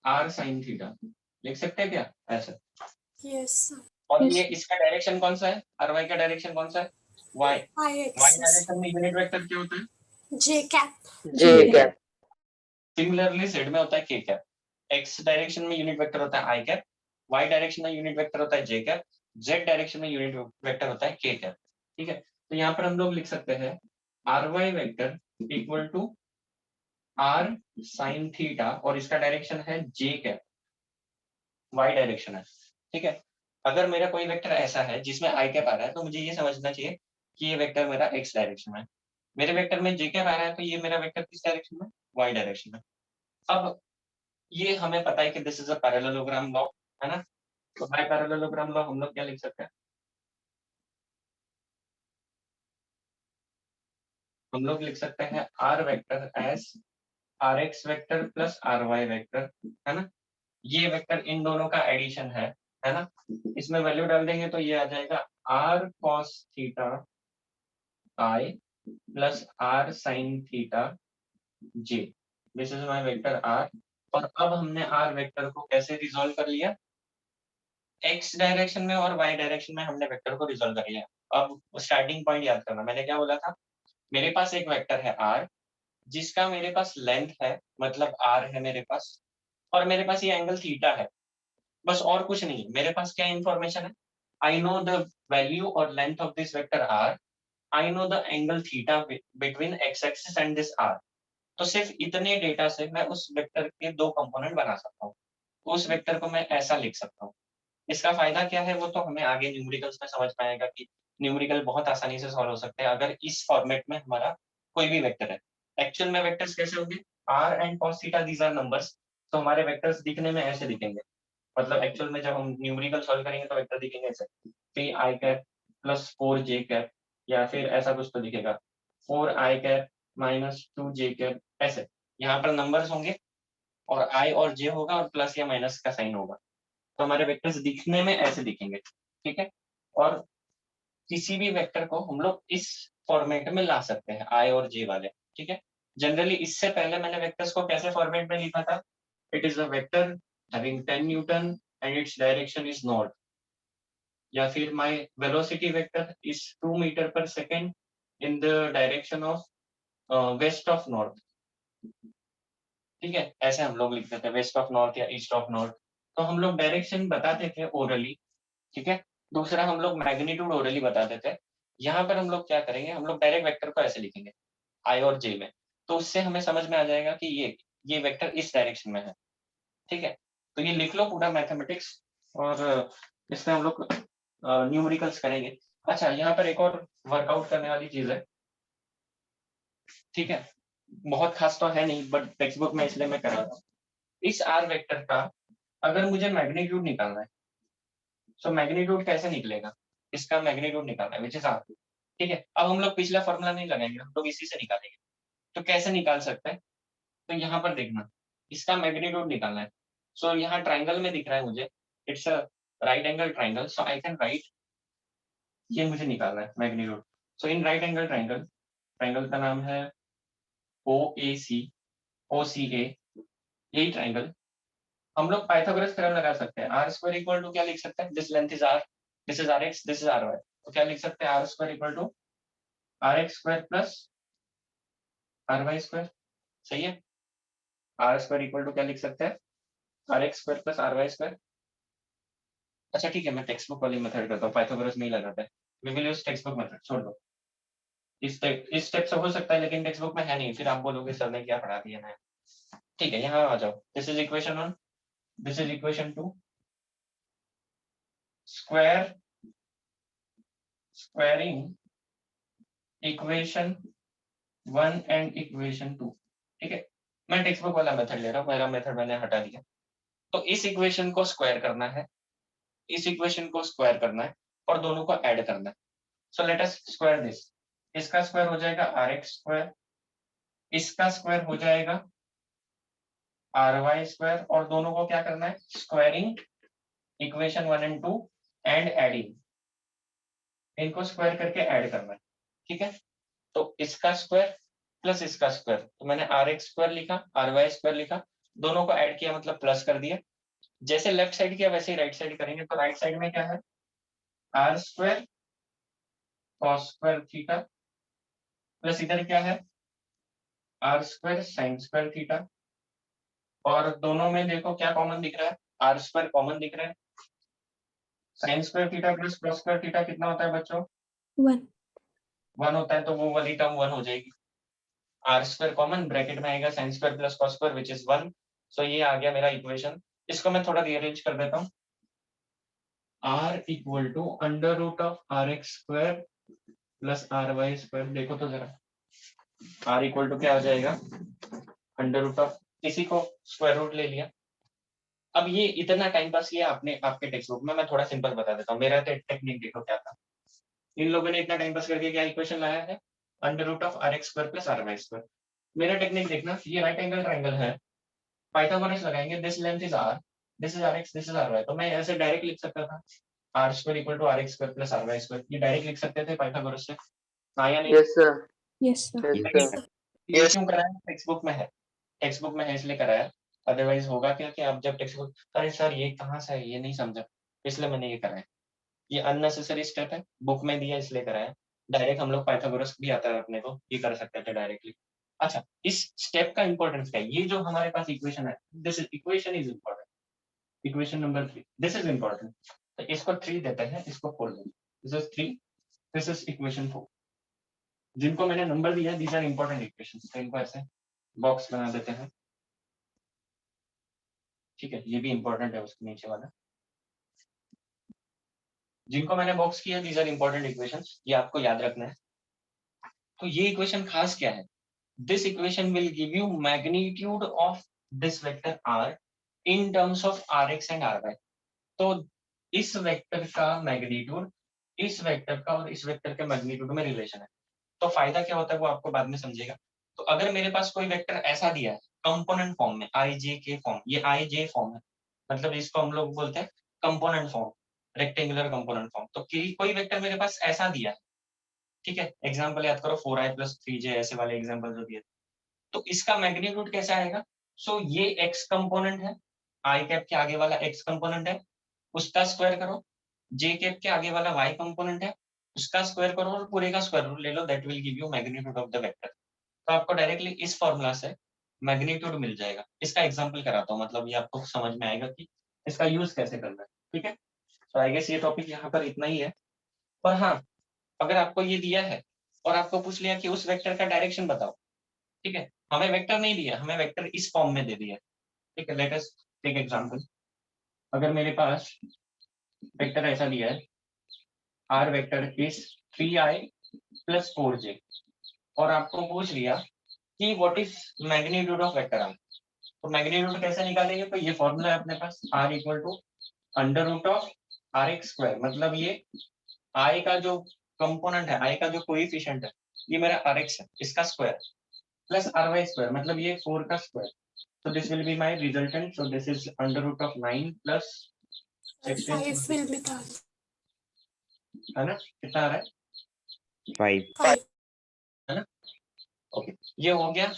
S1: R sin theta, लिख सकते हैं क्या ऐसा।
S2: Yes, sir.
S1: और
S3: Yes.
S1: ये इसका डायरेक्शन कौन सा है, RY का डायरेक्शन कौन सा है, Y।
S2: Y
S1: Y
S2: axis.
S1: Direction में यूनिट वेक्टर क्या होता है,
S2: J cap.
S4: J cap.
S1: Similarly Z में होता है K कैप। X डायरेक्शन में यूनिट वेक्टर होता है I कैप, Y डायरेक्शन में यूनिट वेक्टर होता है J कैप, Z डायरेक्शन में यूनिट वेक्टर होता है K कैप। ठीक है, तो यहाँ पर हम लोग लिख सकते हैं RY vector equal to R sin theta, और इसका डायरेक्शन है J कैप, वाई डायरेक्शन है, ठीक है। अगर मेरा कोई वेक्टर ऐसा है जिसमें आई कैप आ रहा है तो मुझे ये समझना चाहिए कि ये वेक्टर मेरा एक्स डायरेक्शन में है। मेरे वेक्टर में जे कैप आ रहा है तो ये मेरा वेक्टर किस डायरेक्शन में, वाई डायरेक्शन में। अब ये हमें पता है कि this is a parallelogram law, है ना। तो बाय पैरेललोग्राम लॉ हम लोग क्या लिख सकते हैं, हम लोग लिख सकते हैं r vector as r x vector plus r y vector, है ना। ये वेक्टर इन दोनों का एडिशन है ना। इसमें वैल्यू डाल देंगे तो ये आ जाएगा r cos theta i plus are sine theta j. This is my vector are. और अब हमने आर वेक्टर को कैसे रिजॉल्व कर लिया, एक्स डायरेक्शन में और वाई डायरेक्शन में हमने वेक्टर को रिजॉल्व कर लिया। अब स्टार्टिंग पॉइंट याद करना, मैंने क्या बोला था, मेरे पास एक वेक्टर है आर जिसका मेरे पास लेंथ है, मतलब आर है मेरे पास, और मेरे पास ये एंगल थीटा है, बस और कुछ नहीं। मेरे पास क्या इंफॉर्मेशन है, आई नो द वैल्यू और length of this vector r, I know the angle theta between x axis and this r. तो सिर्फ इतने डेटा से मैं उस वेक्टर के दो कंपोनेंट बना सकता हूँ। उस वेक्टर को मैं ऐसा लिख सकता हूँ। इसका फायदा क्या है वो तो हमें आगे न्यूमेरिकल्स में समझ में आएगा कि न्यूमेरिकल बहुत आसानी से सॉल्व हो सकते हैं अगर इस फॉर्मेट में हमारा कोई भी वेक्टर है। एक्चुअल में वेक्टर्स कैसे होंगे, r and cos theta these are numbers, तो हमारे वेक्टर्स दिखने में ऐसे दिखेंगे। मतलब एक्चुअल में जब हम न्यूमेरिकल सॉल्व करेंगे तो वेक्टर दिखेंगे ऐसे, 3i cap plus 4j cap, या फिर ऐसा कुछ तो दिखेगा 4i cap minus 2j cap, ऐसे। यहाँ पर नंबर्स होंगे और i और j होगा और प्लस या माइनस का साइन होगा, तो हमारे वेक्टर्स दिखने में ऐसे दिखेंगे, ठीक है। और किसी भी वेक्टर को हम लोग इस फॉर्मेट में ला सकते हैं, i और j वाले, ठीक है। जनरली इससे पहले मैंने वेक्टर्स को कैसे फॉर्मेट में लिखा था, it is a vector having 10 Newton and its direction is north, या फिर my velocity vector is 2 meter per second in the direction of west of north, ठीक है। ऐसे हम लोग लिखते थे, वेस्ट ऑफ नॉर्थ या ईस्ट ऑफ नॉर्थ। तो हम लोग डायरेक्शन बताते थे ओरली, ठीक है। दूसरा हम लोग मैग्नीट्यूड ओरली बताते थे। यहाँ पर हम लोग क्या करेंगे, हम लोग डायरेक्ट वेक्टर को ऐसे लिखेंगे आई और जे में, तो उससे हमें समझ में आ जाएगा कि ये वेक्टर इस डायरेक्शन में है, ठीक है। तो ये लिख लो पूरा मैथमेटिक्स, और इसमें हम लोग न्यूमेरिकल्स करेंगे। अच्छा, यहाँ पर एक और वर्कआउट करने वाली चीज है, ठीक है। बहुत खास तो है नहीं बट टेक्स्ट बुक में इसलिए मैं कर रहा हूँ। इस आर वेक्टर का अगर मुझे मैग्नीट्यूड निकालना है, तो मैग्नीट्यूड कैसे निकलेगा, इसका मैग्नीट्यूड निकालना है विच इज आर, ठीक है। अब हम लोग पिछला फॉर्मूला नहीं लगाएंगे, हम लोग इसी से निकालेंगे। तो कैसे निकाल सकते हैं, तो यहाँ पर देखना, इसका मैग्नीट्यूड निकालना है। सो यहाँ ट्राइंगल में दिख रहा है मुझे, it's a right angle triangle, so I can write, ये मुझे निकालना है magnitude. So in right angle triangle, triangle का नाम है OAC, OCA, यही ट्राइंगल। हम लोग पाइथागोरस थ्योरम लगा सकते हैं। आर स्क्वायर इक्वल टू क्या लिख सकते हैं, this length is r, this is r x, this is r y, तो क्या लिख सकते हैं, r square equal to r x square plus r y square, सही है। आर स्क्वायर इक्वल टू क्या लिख सकते हैं, r x square plus r y square. अच्छा ठीक है, मैं टेक्स्ट बुक वाली मेथड करता हूँ, पाइथागोरस में ही लगाते हैं। We will use textbook method, छोड़ दो। इस स्टेप से हो सकता है लेकिन टेक्स्ट बुक में है नहीं, फिर आप बोलोगे सर ने क्या पढ़ा दिया है। ठीक है, यहाँ आ जाओ, this is equation 1, this is equation 2, square squaring equation 1 and equation 2, ठीक है। मैं टेक्स्ट बुक वाला मेथड ले रहा हूँ, मेरा मेथड मैंने हटा दिया। तो इस इक्वेशन को स्क्वायर करना है, इस इक्वेशन को स्क्वायर करना है और दोनों को ऐड करना है। So let us square this, इसका स्क्वायर हो जाएगा आर एक्स स्क्वायर, इसका स्क्वायर हो जाएगा आर वाई स्क्वायर, और दोनों को क्या करना है, squaring equation 1 and 2 and adding, इनको स्क्वायर करके ऐड करना है, ठीक है। तो इसका स्क्वायर प्लस इसका स्क्वायर, तो मैंने आर एक्स स्क्वायर लिखा, आर वाई स्क्वायर लिखा, दोनों को ऐड किया मतलब प्लस कर दिया। जैसे लेफ्ट साइड किया वैसे ही राइट साइड करेंगे, तो राइट साइड में क्या है, r square cos square theta plus इधर क्या है, r square sine square theta, और दोनों में देखो क्या कॉमन दिख रहा है, आर स्क्वायर कॉमन दिख रहा है। Sign square theta plus cos square theta कितना होता है बच्चों,
S2: 1.
S1: 1 होता है, तो वो वाली टर्म 1 हो जाएगी। आर स्क्वायर कॉमन, ब्रैकेट में आएगा sine square plus cos square which is 1। सो ये आ गया मेरा इक्वेशन इसको मैं थोड़ा रीअरेंज कर देता हूँ। r equal to under root of r x square plus r y square. देखो तो जरा, r इक्वल टू क्या आ जाएगा, अंडर रूट ऑफ, किसी को स्क्वायर रूट ले लिया। अब ये इतना टाइम पास किया आपने आपके टेक्स्ट बुक में, मैं थोड़ा सिंपल बता देता हूँ। मेरा टेक्निक देखो क्या था। इन लोगों ने इतना टाइम पास करके क्या इक्वेशन लाया है, under root of r x square plus r y square. मेरा टेक्निक देखना, ये राइट एंगल ट्राइंगल है, पाइथागोरस लगाएंगे, this length is r, this is r x, this is r y. तो मैं ऐसे डायरेक्ट लिख सकता था, r square equal to r x square plus r y square. ये डायरेक्ट लिख सकते थे पाइथागोरस से, हाँ या नहीं?
S4: Yes sir,
S3: Yes, sir.
S4: Yes
S2: Yes,
S4: sir,
S2: sir.
S1: ये क्यों कराया, टेक्स्ट बुक में है, टेक्स्ट बुक में है इसलिए कराया। अदरवाइज होगा क्या कि आप जब टेक्स्ट बुक, अरे सर ये कहाँ से है, ये नहीं समझा, इसलिए मैंने ये कराया। ये अननेसेसरी स्टेप है, बुक में दिया इसलिए कराया। डायरेक्ट हम लोग पाइथागोरस भी आता है अपने को, ये कर सकते थे डायरेक्टली। अच्छा, इस स्टेप का इंपॉर्टेंस क्या है, ये जो हमारे पास इक्वेशन है, this equation is important, equation number 3, this is important. तो इसको 3 देते हैं, इसको 4 देते हैं, this is 3, this is equation 4। जिनको मैंने नंबर दिया है, दीज आर इंपॉर्टेंट इक्वेशंस, तो इनको ऐसे बॉक्स बना देते हैं, ठीक है। ये भी इंपॉर्टेंट है उसके नीचे वाला, जिनको मैंने बॉक्स किया, दीज आर इंपॉर्टेंट इक्वेशंस, ये आपको याद रखना है। तो ये इक्वेशन खास क्या है, this equation will give you magnitude of this vector r in terms of rx and ry। तो इस वेक्टर का मैग्नीट्यूड इस वेक्टर का और इस वेक्टर के मैग्नीट्यूड में रिलेशन है। तो फायदा क्या होता है वो आपको बाद में समझेगा। तो अगर मेरे पास कोई वेक्टर ऐसा दिया है कंपोनेंट फॉर्म में, आई जे के फॉर्म, ये आई जे फॉर्म है, मतलब इसको हम लोग बोलते हैं component form, rectangular component form. तो कोई वेक्टर मेरे पास ऐसा दिया है, ठीक है, एग्जाम्पल याद करो 4i + 3j, ऐसे वाले एग्जाम्पल जो दिए, तो इसका मैग्नीट्यूड कैसा आएगा। सो ये x कंपोनेंट है, आई कैप के आगे वाला x कंपोनेंट है, उसका स्क्वायर करो, j कैप के आगे वाला y कंपोनेंट है, उसका स्क्वायर करो और पूरे का स्क्वायर रूट ले लो, that will give you magnitude of the vector. तो आपको डायरेक्टली इस फॉर्मूला से मैग्नीट्यूड मिल जाएगा। इसका एग्जांपल कराता हूँ, मतलब ये आपको समझ में आएगा कि इसका यूज कैसे करना है, ठीक है। तो आई गेस ये टॉपिक यहाँ पर इतना ही है। पर हाँ, अगर आपको ये दिया है और आपको पूछ लिया कि उस वेक्टर का डायरेक्शन बताओ, ठीक है, हमें वेक्टर नहीं दिया, हमें वेक्टर इस फॉर्म में दे दिया, ठीक है। Let us take example. अगर मेरे पास वेक्टर ऐसा दिया है, are vector is 3i + 4j, और आपको पूछ लिया कि what is magnitude of vector r, तो मैग्नीट्यूड कैसे निकालेंगे। तो ये फॉर्मूला है अपने पास, r equal to under root of r x square, मतलब ये i का जो कंपोनेंट है, i का जो कोएफिशिएंट है, ये मेरा आर एक्स है, इसका square plus r y square, मतलब ये 4 का square. So this will be my resultant. So this is under root of 9 plus 16,
S2: 5 will be the
S1: है ना, कितना आ रहा है
S3: 5.
S2: 5.
S1: है ना। ओके, ये हो गया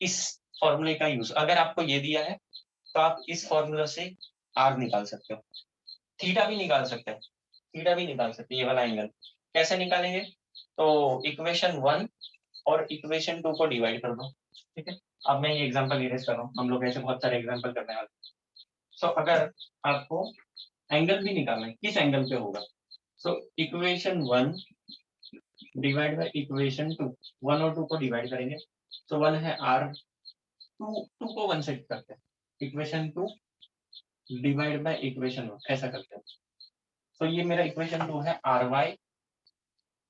S1: इस फॉर्मूले का यूज। अगर आपको ये दिया है तो आप इस फॉर्मूला से आर निकाल सकते हो, थीटा भी निकाल सकते हैं, थीटा भी निकाल सकते हैं। ये वाला एंगल कैसे निकालेंगे, तो इक्वेशन 1 और इक्वेशन 2 को डिवाइड कर दो, ठीक है। अब मैं ये एग्जांपल इरेज कर रहा हूँ, हम लोग ऐसे बहुत सारे एग्जांपल करने वाले हैं। सो अगर आपको एंगल भी निकालना है, किस एंगल पे होगा, so equation 1 divide by equation 2, 1 और 2 को डिवाइड करेंगे, तो 1 है r, 2 को 1 से करते हैं, इक्वेशन 2 डिवाइड बाय इक्वेशन 1, ऐसा करते हैं। तो ये मेरा इक्वेशन 2 है ry,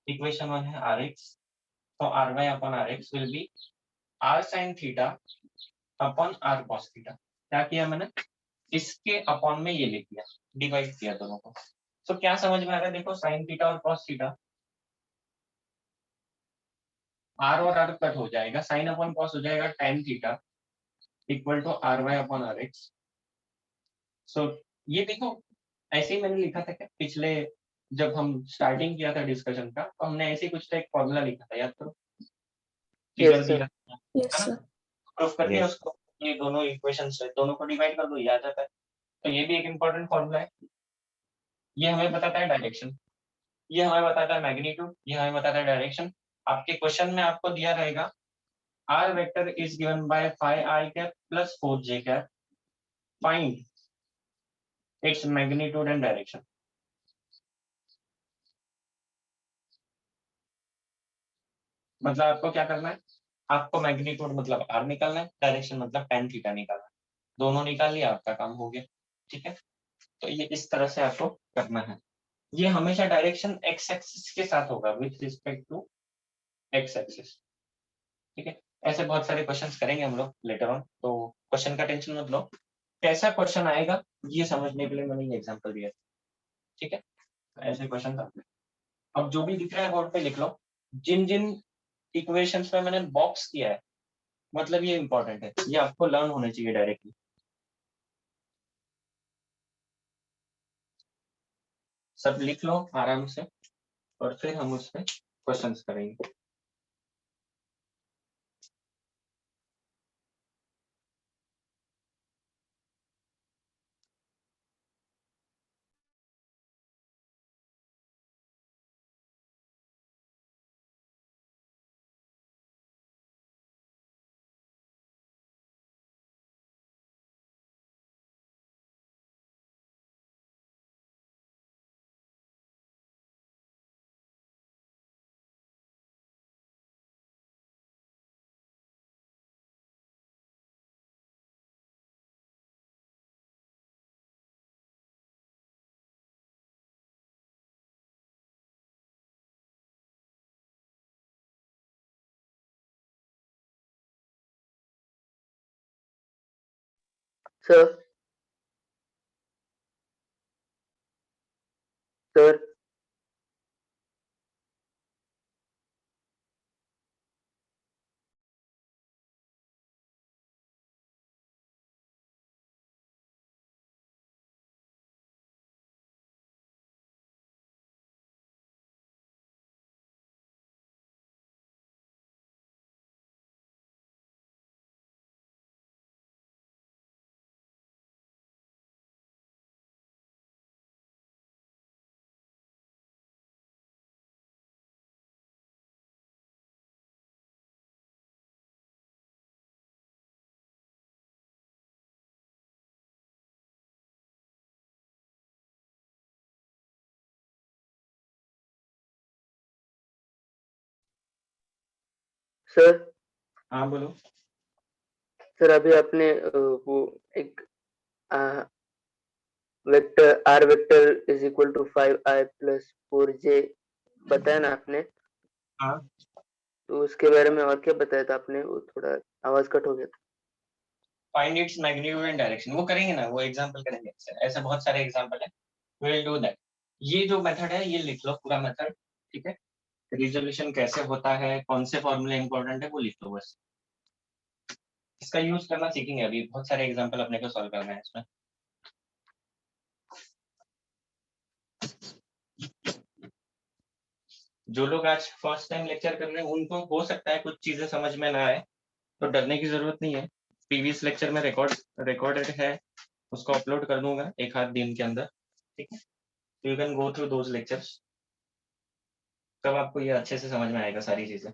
S1: इक्वेशन 1 है rx, तो ry upon rx will be r sin theta upon r cos theta. क्या किया मैंने, इसके अपॉन में ये लिख दिया, डिवाइड किया दोनों को। तो क्या समझ में आ रहा है, देखो साइन थीटा और कॉस थीटा, आर और आर कट हो जाएगा, साइन अपॉन कॉस हो जाएगा tan theta equal to R Y upon are X. So ये देखो, ऐसे ही मैंने लिखा था क्या पिछले, जब हम स्टार्टिंग किया था डिस्कशन का, तो हमने ऐसे ही कुछ एक फॉर्मूला लिखा था, याद करो, फिगर
S4: यस
S1: दिया
S4: सर,
S1: था,
S3: Yes,
S1: है ना,
S3: sir.
S1: प्रूफ कर दिया
S3: Yes.
S1: उसको, ये दोनों इक्वेशन से दोनों को डिवाइड कर दो, ये आ जाता है। तो ये भी एक इंपॉर्टेंट फॉर्मूला है। ये हमें बताता है डायरेक्शन, ये हमें बताता है मैग्नीट्यूड, ये हमें बताता है डायरेक्शन। आपके क्वेश्चन में आपको दिया रहेगा r vector is given by 5i cap plus 4j cap, find its magnitude and direction. मतलब आपको क्या करना है, आपको मैग्नीट्यूड मतलब r निकालना है, डायरेक्शन मतलब tan थीटा निकालना है। दोनों निकाल लिया, आपका काम हो गया। ठीक है, तो ये इस तरह से आपको करना है। ये हमेशा डायरेक्शन एक्स एक्सिस के साथ होगा with respect to x axis. ठीक है, ऐसे बहुत सारे क्वेश्चंस करेंगे हम लोग लेटर ऑन, तो क्वेश्चन का टेंशन मत लो, कैसा क्वेश्चन आएगा ये समझने के लिए मैंने ये एग्जांपल दिया। ठीक है, ऐसे क्वेश्चन आते हैं। अब जो भी दिख रहा है बोर्ड पे लिख लो। जिन जिन इक्वेशंस में मैंने बॉक्स किया है, मतलब ये इंपॉर्टेंट है, ये आपको लर्न होने चाहिए डायरेक्टली। सब लिख लो आराम से और फिर हम उस पर क्वेश्चंस करेंगे।
S4: सर सर सर
S1: हाँ बोलो।
S4: सर अभी आपने वो एक vector r vector is equal to 5i plus 4j बताया ना आपने,
S1: हाँ,
S4: तो उसके बारे में और क्या बताया था आपने? वो थोड़ा आवाज कट हो गया था।
S1: Find its magnitude and direction, वो करेंगे ना, वो एग्जांपल करेंगे। ऐसे बहुत सारे एग्जांपल है, वी विल डू दैट। ये जो मेथड है ये लिख लो पूरा मेथड। ठीक है, रिजोल्यूशन कैसे होता है, कौन से फॉर्मूले इंपॉर्टेंट है वो लिख लो बस। इसका यूज करना सीखेंगे, अभी बहुत सारे एग्जांपल अपने को सॉल्व करना है इसमें। जो लोग आज फर्स्ट टाइम लेक्चर कर रहे हैं उनको हो सकता है कुछ चीजें समझ में ना आए, तो डरने की जरूरत नहीं है। प्रीवियस लेक्चर में रिकॉर्डेड है, उसको अपलोड कर दूंगा एक आध दिन के अंदर। ठीक है, you can go through those lectures, तब आपको ये अच्छे से समझ में आएगा सारी चीजें।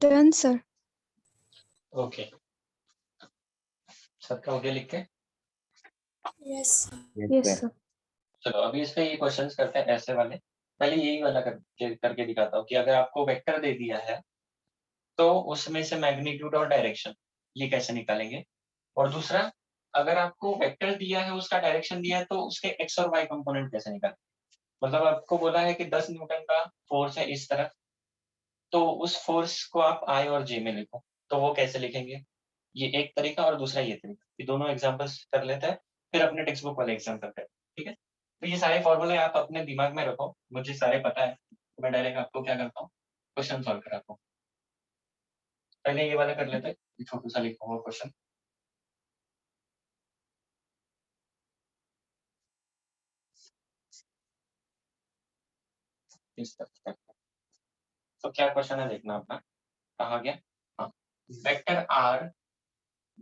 S3: Done sir.
S1: ओके, सबका हो गया लिख के?
S2: Yes, sir.
S3: Yes sir.
S1: चलो अभी इस पे ये क्वेश्चंस करते हैं ऐसे वाले। पहले यही वाला करके दिखाता हूँ कि अगर आपको वेक्टर दे दिया है तो उसमें से मैग्नीट्यूड और डायरेक्शन ये कैसे निकालेंगे। और दूसरा, अगर आपको वेक्टर दिया है उसका डायरेक्शन दिया है तो उसके एक्स और वाई कंपोनेंट कैसे निकालें। मतलब आपको बोला है कि 10 न्यूटन का फोर्स है इस तरफ, तो उस फोर्स को आप आई और जे में लिखो, तो वो कैसे लिखेंगे। ये एक तरीका और दूसरा ये तरीका। ये दोनों एग्जांपल्स कर लेते हैं, फिर अपने टेक्स्ट बुक वाले एग्जाम करते हैं। ठीक है, तो ये सारे फॉर्मूले आप अपने दिमाग में रखो, मुझे सारे पता है, तो मैं डायरेक्ट आपको क्या करता हूँ, क्वेश्चन सॉल्व कराता हूँ। पहले ये वाला कर लेते हैं, ये छोटा सा लिखा हुआ क्वेश्चन। इस तरह का। तो क्या क्वेश्चन है देखना अपना, कहा गया। हाँ, vector r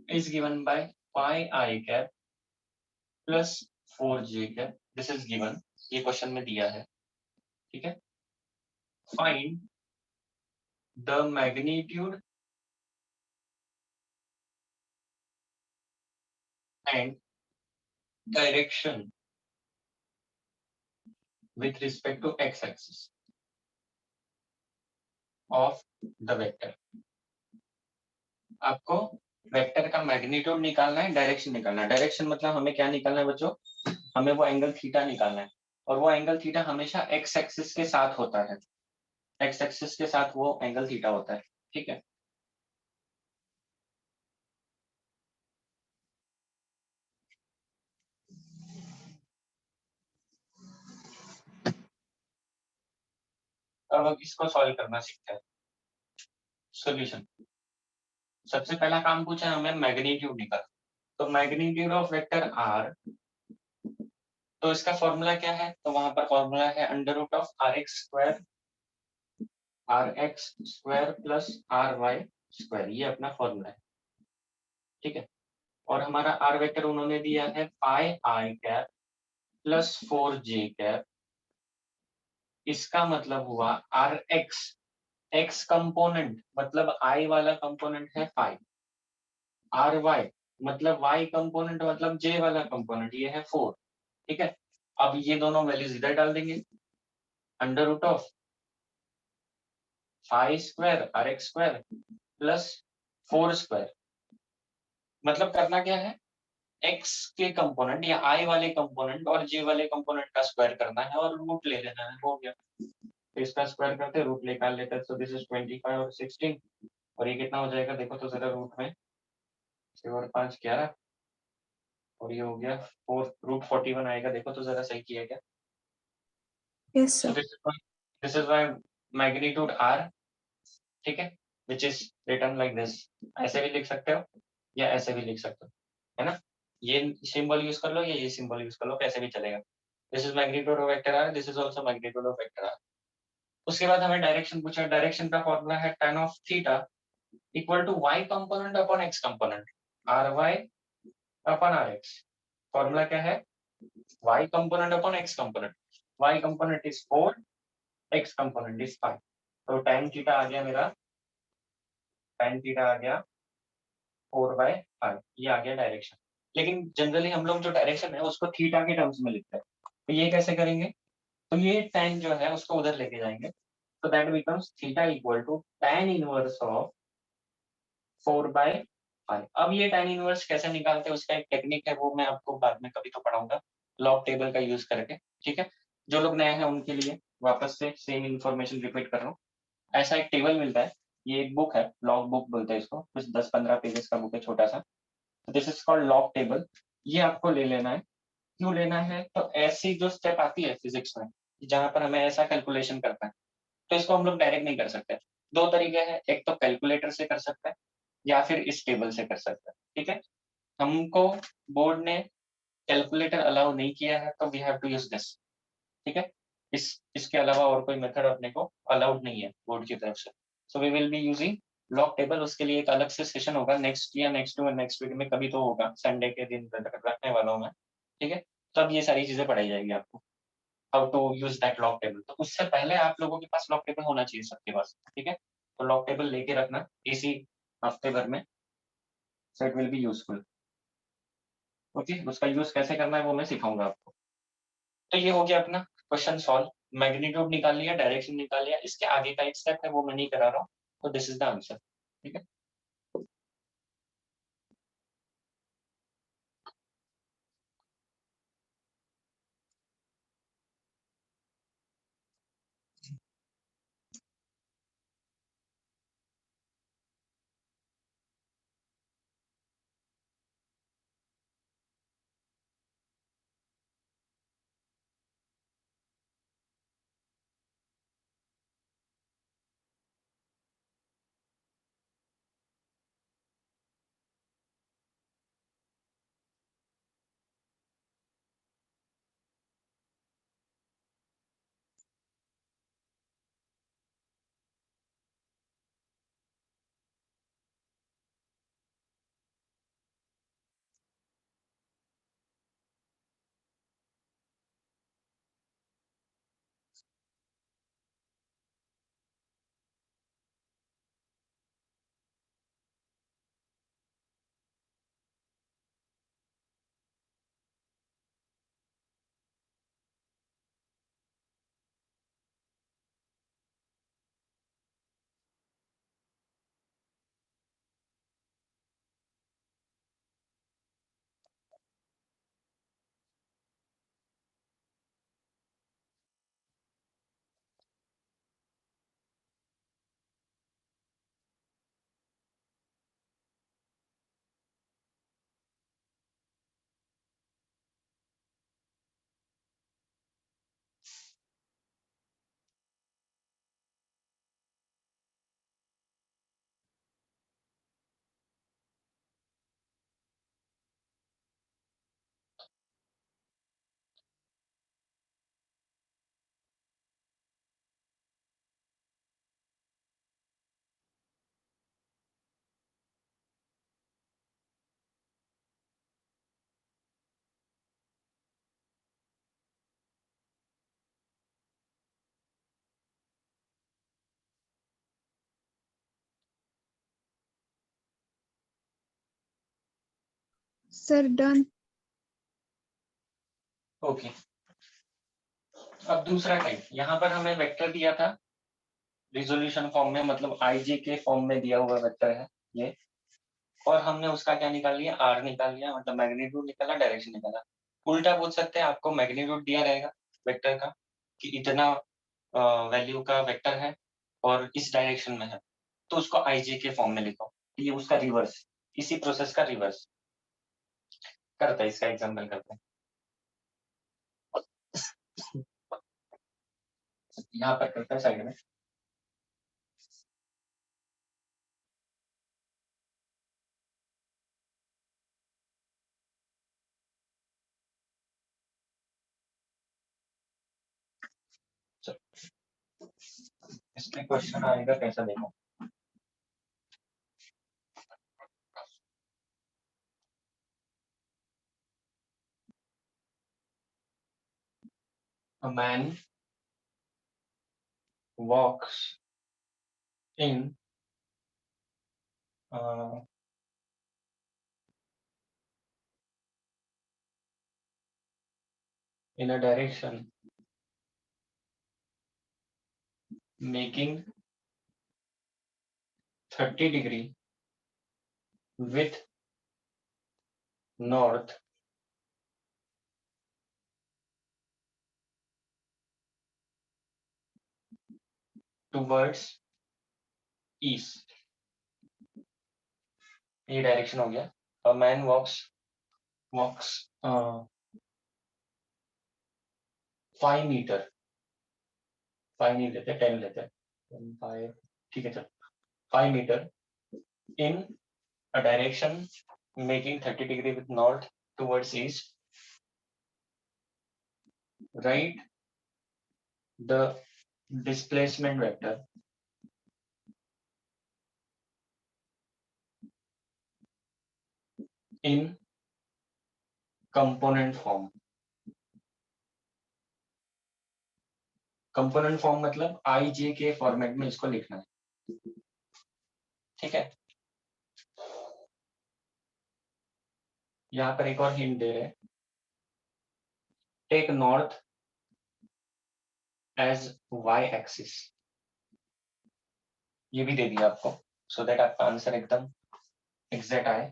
S1: is given by 5i cap plus 4j cap, this is given, ये क्वेश्चन में दिया है। ठीक है, find the magnitude and direction with respect to x-axis of the vector। आपको वेक्टर का मैग्नीट्यूड निकालना है, डायरेक्शन निकालना है। डायरेक्शन मतलब हमें क्या निकालना है बच्चों, हमें वो एंगल थीटा निकालना है, और वो एंगल थीटा हमेशा एक्स एक्सिस के साथ होता है। एक्स एक्सिस के साथ वो एंगल थीटा होता है। ठीक है, अब इसको सॉल्व करना सीखते हैं। सॉल्यूशन, सबसे पहला काम पूछा है हमें मैग्नीट्यूड निकाल, तो मैग्नीट्यूड ऑफ वेक्टर आर, तो इसका फॉर्मूला क्या है, तो वहां पर फॉर्मूला है under root of r x square r x square plus r y square, ये अपना फॉर्मूला है। ठीक है, और हमारा आर वेक्टर उन्होंने दिया है 5i cap plus 4j cap, इसका मतलब हुआ आर एक्स, एक्स कंपोनेंट मतलब आई वाला कंपोनेंट है 5, आर वाई मतलब वाई कंपोनेंट मतलब जे वाला कंपोनेंट ये है 4। ठीक है, अब ये दोनों वैल्यूज इधर डाल देंगे, under root of 5 square r x square plus 4 square, मतलब करना क्या है, एक्स के कंपोनेंट या आई वाले कंपोनेंट और जे वाले कंपोनेंट का स्क्वायर करना है और रूट ले लेना है, हो गया। तो इसका स्क्वायर करते रूट निकाल लेते हैं, तो दिस इज 25 और 16, और ये कितना हो जाएगा देखो तो जरा रूट में, 6 और 5 11, और ये हो गया 4 रूट 41 आएगा, देखो तो जरा सही किया क्या।
S3: Yes
S1: So
S3: sir.
S1: this is why magnitude r, ठीक है, which is written like this, ऐसे भी लिख सकते हो या ऐसे भी लिख सकते हो, है ना, ये सिंबल यूज कर लो या ये सिंबल यूज कर लो, कैसे भी चलेगा। This is magnitude of vector r, this is also magnitude of vector r। उसके बाद हमें डायरेक्शन पूछा, डायरेक्शन का फॉर्मूला है tan of theta equal to y component upon x component, ry upon rx। Formula क्या है, y component upon x component, y component is 4, x component is 5, तो tan theta आ गया मेरा, tan थीटा आ गया 4/5, ये आ गया डायरेक्शन। लेकिन जनरली हम लोग जो डायरेक्शन है उसको थीटा के टर्म्स में लिखते हैं, तो ये कैसे करेंगे, तो ये tan जो है उसको उधर लेके जाएंगे, तो that becomes theta equal to tan inverse of 4/5। अब ये tan इनवर्स कैसे निकालते हैं उसका एक टेक्निक है, वो मैं आपको बाद में कभी तो पढ़ाऊंगा लॉग टेबल का यूज करके। ठीक है, जो लोग नए हैं उनके लिए वापस से सेम इन्फॉर्मेशन रिपीट कर रहा हूँ। ऐसा एक टेबल मिलता है, ये एक बुक है, लॉग बुक बोलते हैं इसको, कुछ 10-15 पेजेस का बुक है छोटा सा, this is called log table. ये आपको ले लेना है, क्यों लेना है, तो ऐसी जो स्टेप आती है फिजिक्स में जहां पर हमें ऐसा कैलकुलेशन करना है, तो इसको हम लोग डायरेक्ट नहीं कर सकते। दो तरीके हैं, एक तो कैलकुलेटर से कर सकते हैं या फिर इस टेबल से कर सकते हैं। ठीक है, हमको बोर्ड ने कैलकुलेटर अलाउ नहीं किया है, तो we have to use this. ठीक है, इसके अलावा और कोई मेथड अपने को अलाउड नहीं है बोर्ड की तरफ से, so we will be using log table. उसके लिए एक अलग से सेशन होगा नेक्स्ट या नेक्स्ट वीक में, कभी तो होगा, संडे के दिन रखने वाला हूँ मैं। ठीक है, तब ये सारी चीजें पढ़ाई जाएगी आपको, how to use that log table. तो उससे पहले आप लोगों के पास लॉग टेबल होना चाहिए सबके पास। ठीक है, तो लॉग टेबल लेके रखना इसी हफ्ते भर में, so it will be useful. Okay, उसका यूज कैसे करना है वो मैं सिखाऊंगा आपको। तो ये हो गया अपना क्वेश्चन सॉल्व, मैग्नीट्यूड निकाल लिया, डायरेक्शन निकाल लिया, इसके आगे का एक स्टेप है वो मैं नहीं करा रहा हूँ, तो दिस इज द आंसर। ठीक है,
S3: Sir, done.
S1: ओके। अब दूसरा टाइप, यहाँ पर हमें वेक्टर दिया था रिजोल्यूशन फॉर्म में, मतलब आईजे के फॉर्म में दिया हुआ वेक्टर है ये, और हमने उसका क्या निकाल लिया, आर निकाल लिया, मतलब मैग्नीट्यूड निकाला, डायरेक्शन निकाला। उल्टा पूछ सकते हैं, आपको मैग्नीट्यूड दिया रहेगा वेक्टर का कि इतना वैल्यू का वेक्टर है और इस डायरेक्शन में है, तो उसको आईजे के फॉर्म में लिखो, ये उसका रिवर्स, इसी प्रोसेस का रिवर्स करता है। इसका एग्जाम्पल करते हैं, यहाँ पर करते हैं साइड में। इसमें क्वेश्चन आएगा, कैसा देखो, a man walks in uh, in a direction making 30° with north towards east, ये डायरेक्शन हो गया। a man walks 5 मीटर, 5 नहीं लेते, 10 लेते हैं, 5, ठीक है, चल 5 metre in a direction making 30° with north towards east, write the displacement vector in component form। Component form मतलब आई जे के फॉर्मेट में इसको लिखना है। ठीक है, यहाँ पर एक और हिंट दे रहे हैं, take north as y axis, ये भी दे दिया आपको, सो दैट आपका आंसर एकदम एग्जैक्ट आए।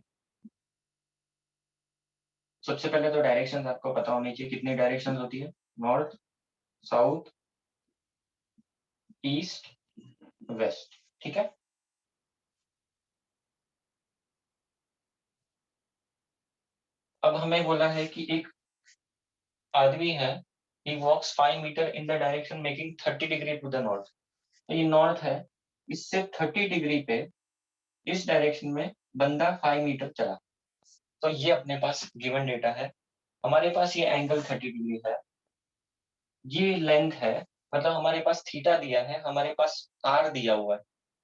S1: सबसे पहले तो डायरेक्शन आपको पता होनी चाहिए, कितनी डायरेक्शन होती है, नॉर्थ, साउथ, ईस्ट, वेस्ट, ठीक है। अब हमें बोला है कि एक आदमी है, he walks 5 metre in the direction making 30 degree to the north. तो ये नॉर्थ है, इससे 30 डिग्री पे इस डायरेक्शन में बंदा 5 मीटर चला। तो ये अपने पास गिवन डेटा है, हमारे पास ये एंगल 30 डिग्री है, ये लेंथ है, मतलब हमारे पास थीटा दिया है, हमारे पास आर दिया हुआ है,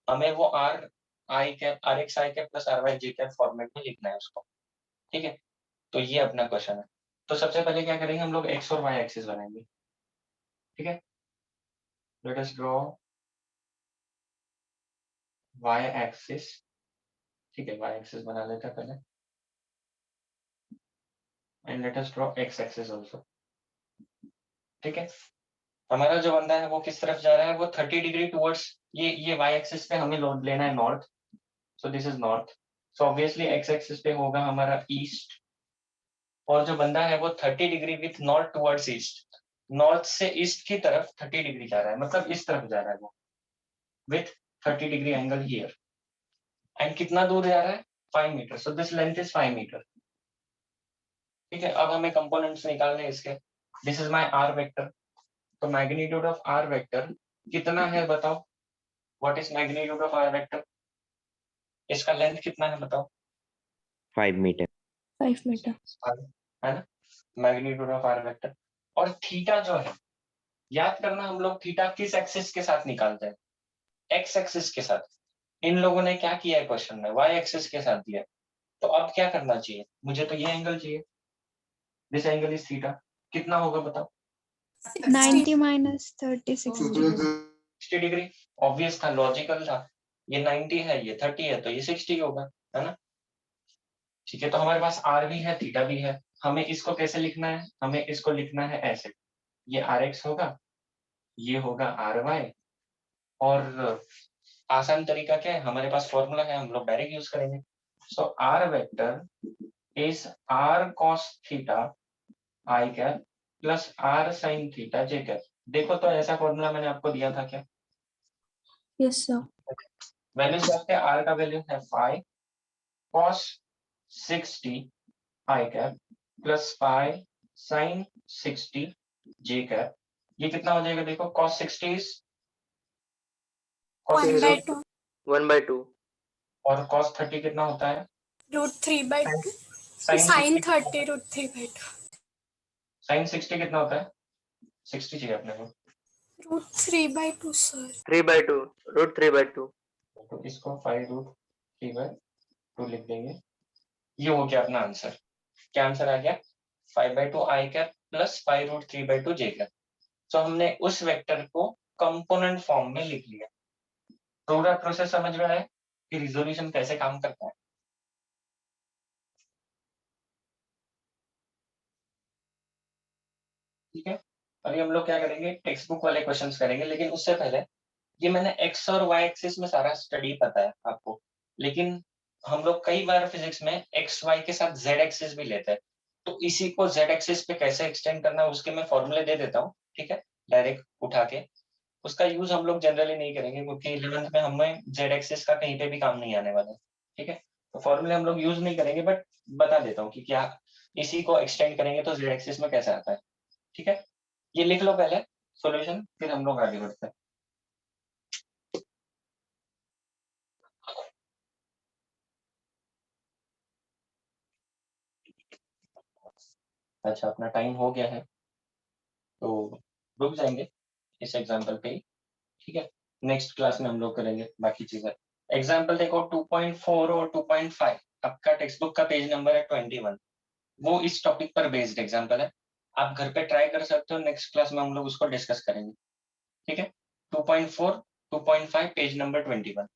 S1: हमें वो r i cap, r x i cap plus r y j cap format में लिखना है उसको, ठीक है। तो ये अपना क्वेश्चन है। तो सबसे पहले क्या करेंगे, हम लोग एक्स और वाई एक्सिस बनाएंगे, ठीक है। Let us draw y axis, ठीक है, वाई एक्सिस बना लेते हैं पहले, and let us draw x axis also, ठीक है। हमारा जो बंदा है वो किस तरफ जा रहा है, वो 30 डिग्री टुवर्ड्स ये वाई एक्सिस पे हमें लोड लेना है north, so this is north, so obviously x axis पे होगा हमारा ईस्ट, और जो बंदा है वो 30 degree with north towards east, north से ईस्ट की तरफ 30 डिग्री जा रहा है, मतलब इस तरफ जा रहा है वो with 30 degree angle here, and कितना दूर जा रहा है, 5 metre, so this length is 5 metre, ठीक है। अब हमें कंपोनेंट्स निकालने हैं इसके, this is my r vector, तो मैग्नीट्यूड ऑफ आर वेक्टर कितना है बताओ, what is magnitude of r vector, इसका लेंथ कितना है बताओ,
S5: 5 मीटर।
S3: 5 मीटर।
S1: है ना, मैग्नीट्यूड ऑफ आर वेक्टर। और थीटा जो है, याद करना हम लोग थीटा किस एक्सिस के साथ निकालते हैं, एक्स एक्सिस के साथ। इन लोगों ने क्या किया है क्वेश्चन में, वाई एक्सिस के साथ दिया है। तो अब क्या करना चाहिए, मुझे तो ये एंगल चाहिए, दिस एंगल इज थीटा, कितना होगा बताओ,
S3: 90 minus 30, 60.
S1: 60 डिग्री, ऑब्वियस था, लॉजिकल था, ये 90 है, ये 30 है, तो ये 60 होगा, है ना। ठीक है, तो हमारे पास आर भी है, थीटा भी है, हमें इसको कैसे लिखना है, हमें इसको लिखना है ऐसे, ये आर एक्स होगा, ये होगा आर वाई, और आसान तरीका क्या है, हमारे पास फॉर्मूला है, हम लोग डायरेक्ट यूज करेंगे। So R vector is R cos theta I cap plus are sine theta J cap. देखो तो ऐसा फॉर्मूला मैंने आपको दिया था क्या,
S3: Yes, sir.
S1: वैल्यूज रखते हैं, आर का वैल्यू है 5 cos 60 आई कैप प्लस 5 sin 60 जे कैप, ये कितना हो जाएगा देखो, cos 60 is
S2: 1/2
S4: 1/2
S1: और cos 30 कितना होता है,
S2: √3/2
S1: sin
S2: sin
S1: 60
S2: 30 √3/2
S1: sin 60 कितना होता है, 60 चाहिए अपने को,
S2: √3/2 सर
S4: 3/2 √3/2
S1: तो इसको 5√3/2 लिख देंगे, ये हो गया अपना आंसर। क्या आंसर आ गया, 5/2 आई कैप प्लस 5√3/2 जे कैप। तो हमने उस वेक्टर को कंपोनेंट फॉर्म में लिख लिया। पूरा प्रोसेस समझ में आया कि रिजोल्यूशन कैसे काम करता है, ठीक है। अभी हम लोग क्या करेंगे, टेक्स्ट बुक वाले क्वेश्चंस करेंगे, लेकिन उससे पहले ये मैंने एक्स और वाई एक्सिस में सारा स्टडी पता है आपको, लेकिन हम लोग कई बार फिजिक्स में एक्स वाई के साथ जेड एक्सिस भी लेते हैं, तो इसी को जेड एक्सिस पे कैसे एक्सटेंड करना है उसके मैं फॉर्मूले दे देता हूँ, ठीक है, डायरेक्ट उठा के। उसका यूज हम लोग जनरली नहीं करेंगे क्योंकि 11th में हमें जेड एक्सिस का कहीं पे भी काम नहीं आने वाला है, ठीक है। तो फॉर्मूले हम लोग यूज नहीं करेंगे, बट बता देता हूँ कि क्या इसी को एक्सटेंड करेंगे तो जेड एक्सिस में कैसे आता है, ठीक है। ये लिख लो पहले सॉल्यूशन, फिर हम लोग आगे बढ़ते हैं। अच्छा, अपना टाइम हो गया है तो रुक जाएंगे इस एग्जाम्पल पे ही, ठीक है। नेक्स्ट क्लास में हम लोग करेंगे बाकी चीजें। एग्जाम्पल देखो 2.4 और 2.5, आपका टेक्स्ट बुक का पेज नंबर है 21, वो इस टॉपिक पर बेस्ड एग्जाम्पल है, आप घर पे ट्राई कर सकते हो, नेक्स्ट क्लास में हम लोग उसको डिस्कस करेंगे, ठीक है। 2.4 2.5 page number 21।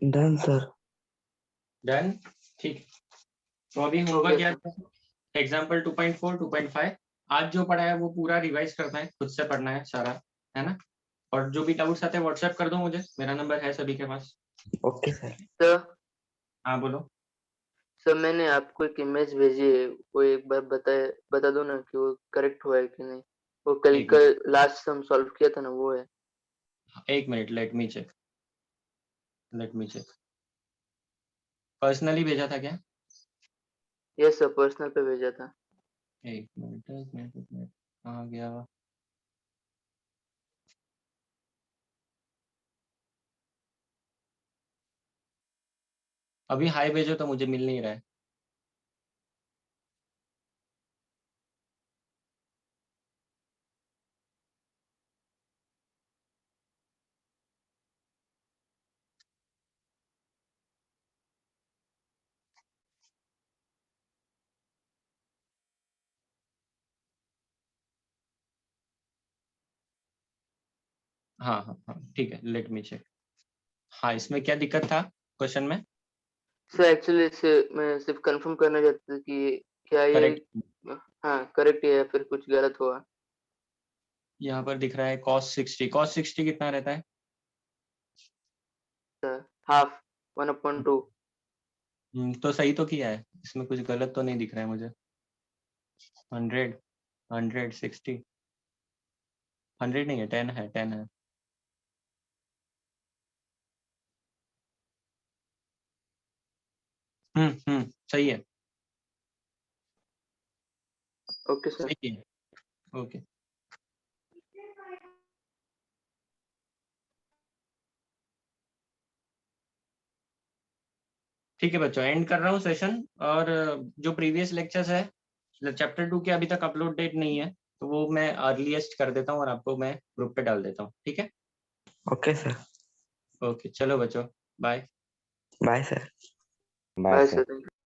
S4: Done sir.
S1: Done, ठीक। तो अभी होगा क्या, एग्जाम्पल 2.4 2.5 आज जो पढ़ा है वो पूरा रिवाइज करना है, खुद से पढ़ना है सारा, है ना। और जो भी डाउट्स आते हैं व्हाट्सएप कर दो मुझे, मेरा नंबर है सभी के पास।
S4: Okay sir. सर
S1: हाँ बोलो।
S4: सर मैंने आपको एक इमेज भेजी है, वो एक बार बता दो ना कि वो करेक्ट हुआ है कि नहीं। वो कल
S1: एक
S4: का लास्ट सम सॉल्व किया था ना, वो है।
S1: एक minute, let me check. Personally भेजा था क्या?
S4: यस सर, पर्सनल पे भेजा था।
S1: एक मिनट कहाँ गया? अभी हाय भेजो तो मुझे मिल नहीं रहा है। हाँ हाँ हाँ ठीक है, लेट मी चेक। हाँ, इसमें क्या दिक्कत था क्वेश्चन में?
S4: सर एक्चुअली इसे मैं सिर्फ कंफर्म करना चाहता था कि क्या ये
S1: करेक्ट।
S4: हाँ करेक्ट है या फिर कुछ गलत हुआ।
S1: यहाँ पर दिख रहा है cos 60 कितना रहता है?
S4: Sir half 1/2।
S1: तो सही तो किया है, इसमें कुछ गलत तो नहीं दिख रहा है मुझे। 100 160 100 नहीं है, 10 है। सही है।
S4: Okay sir.
S1: सही है। ओके ठीक है बच्चों, एंड कर रहा हूँ सेशन। और जो प्रीवियस लेक्चर्स है चैप्टर 2 के अभी तक अपलोड डेट नहीं है, तो वो मैं अर्लीस्ट कर देता हूँ और आपको मैं ग्रुप पे डाल देता हूँ, ठीक है।
S4: Okay sir.
S1: ओके चलो बच्चों, bye.
S4: Bye sir.
S5: Bye
S4: bye
S5: sir.
S4: Sir.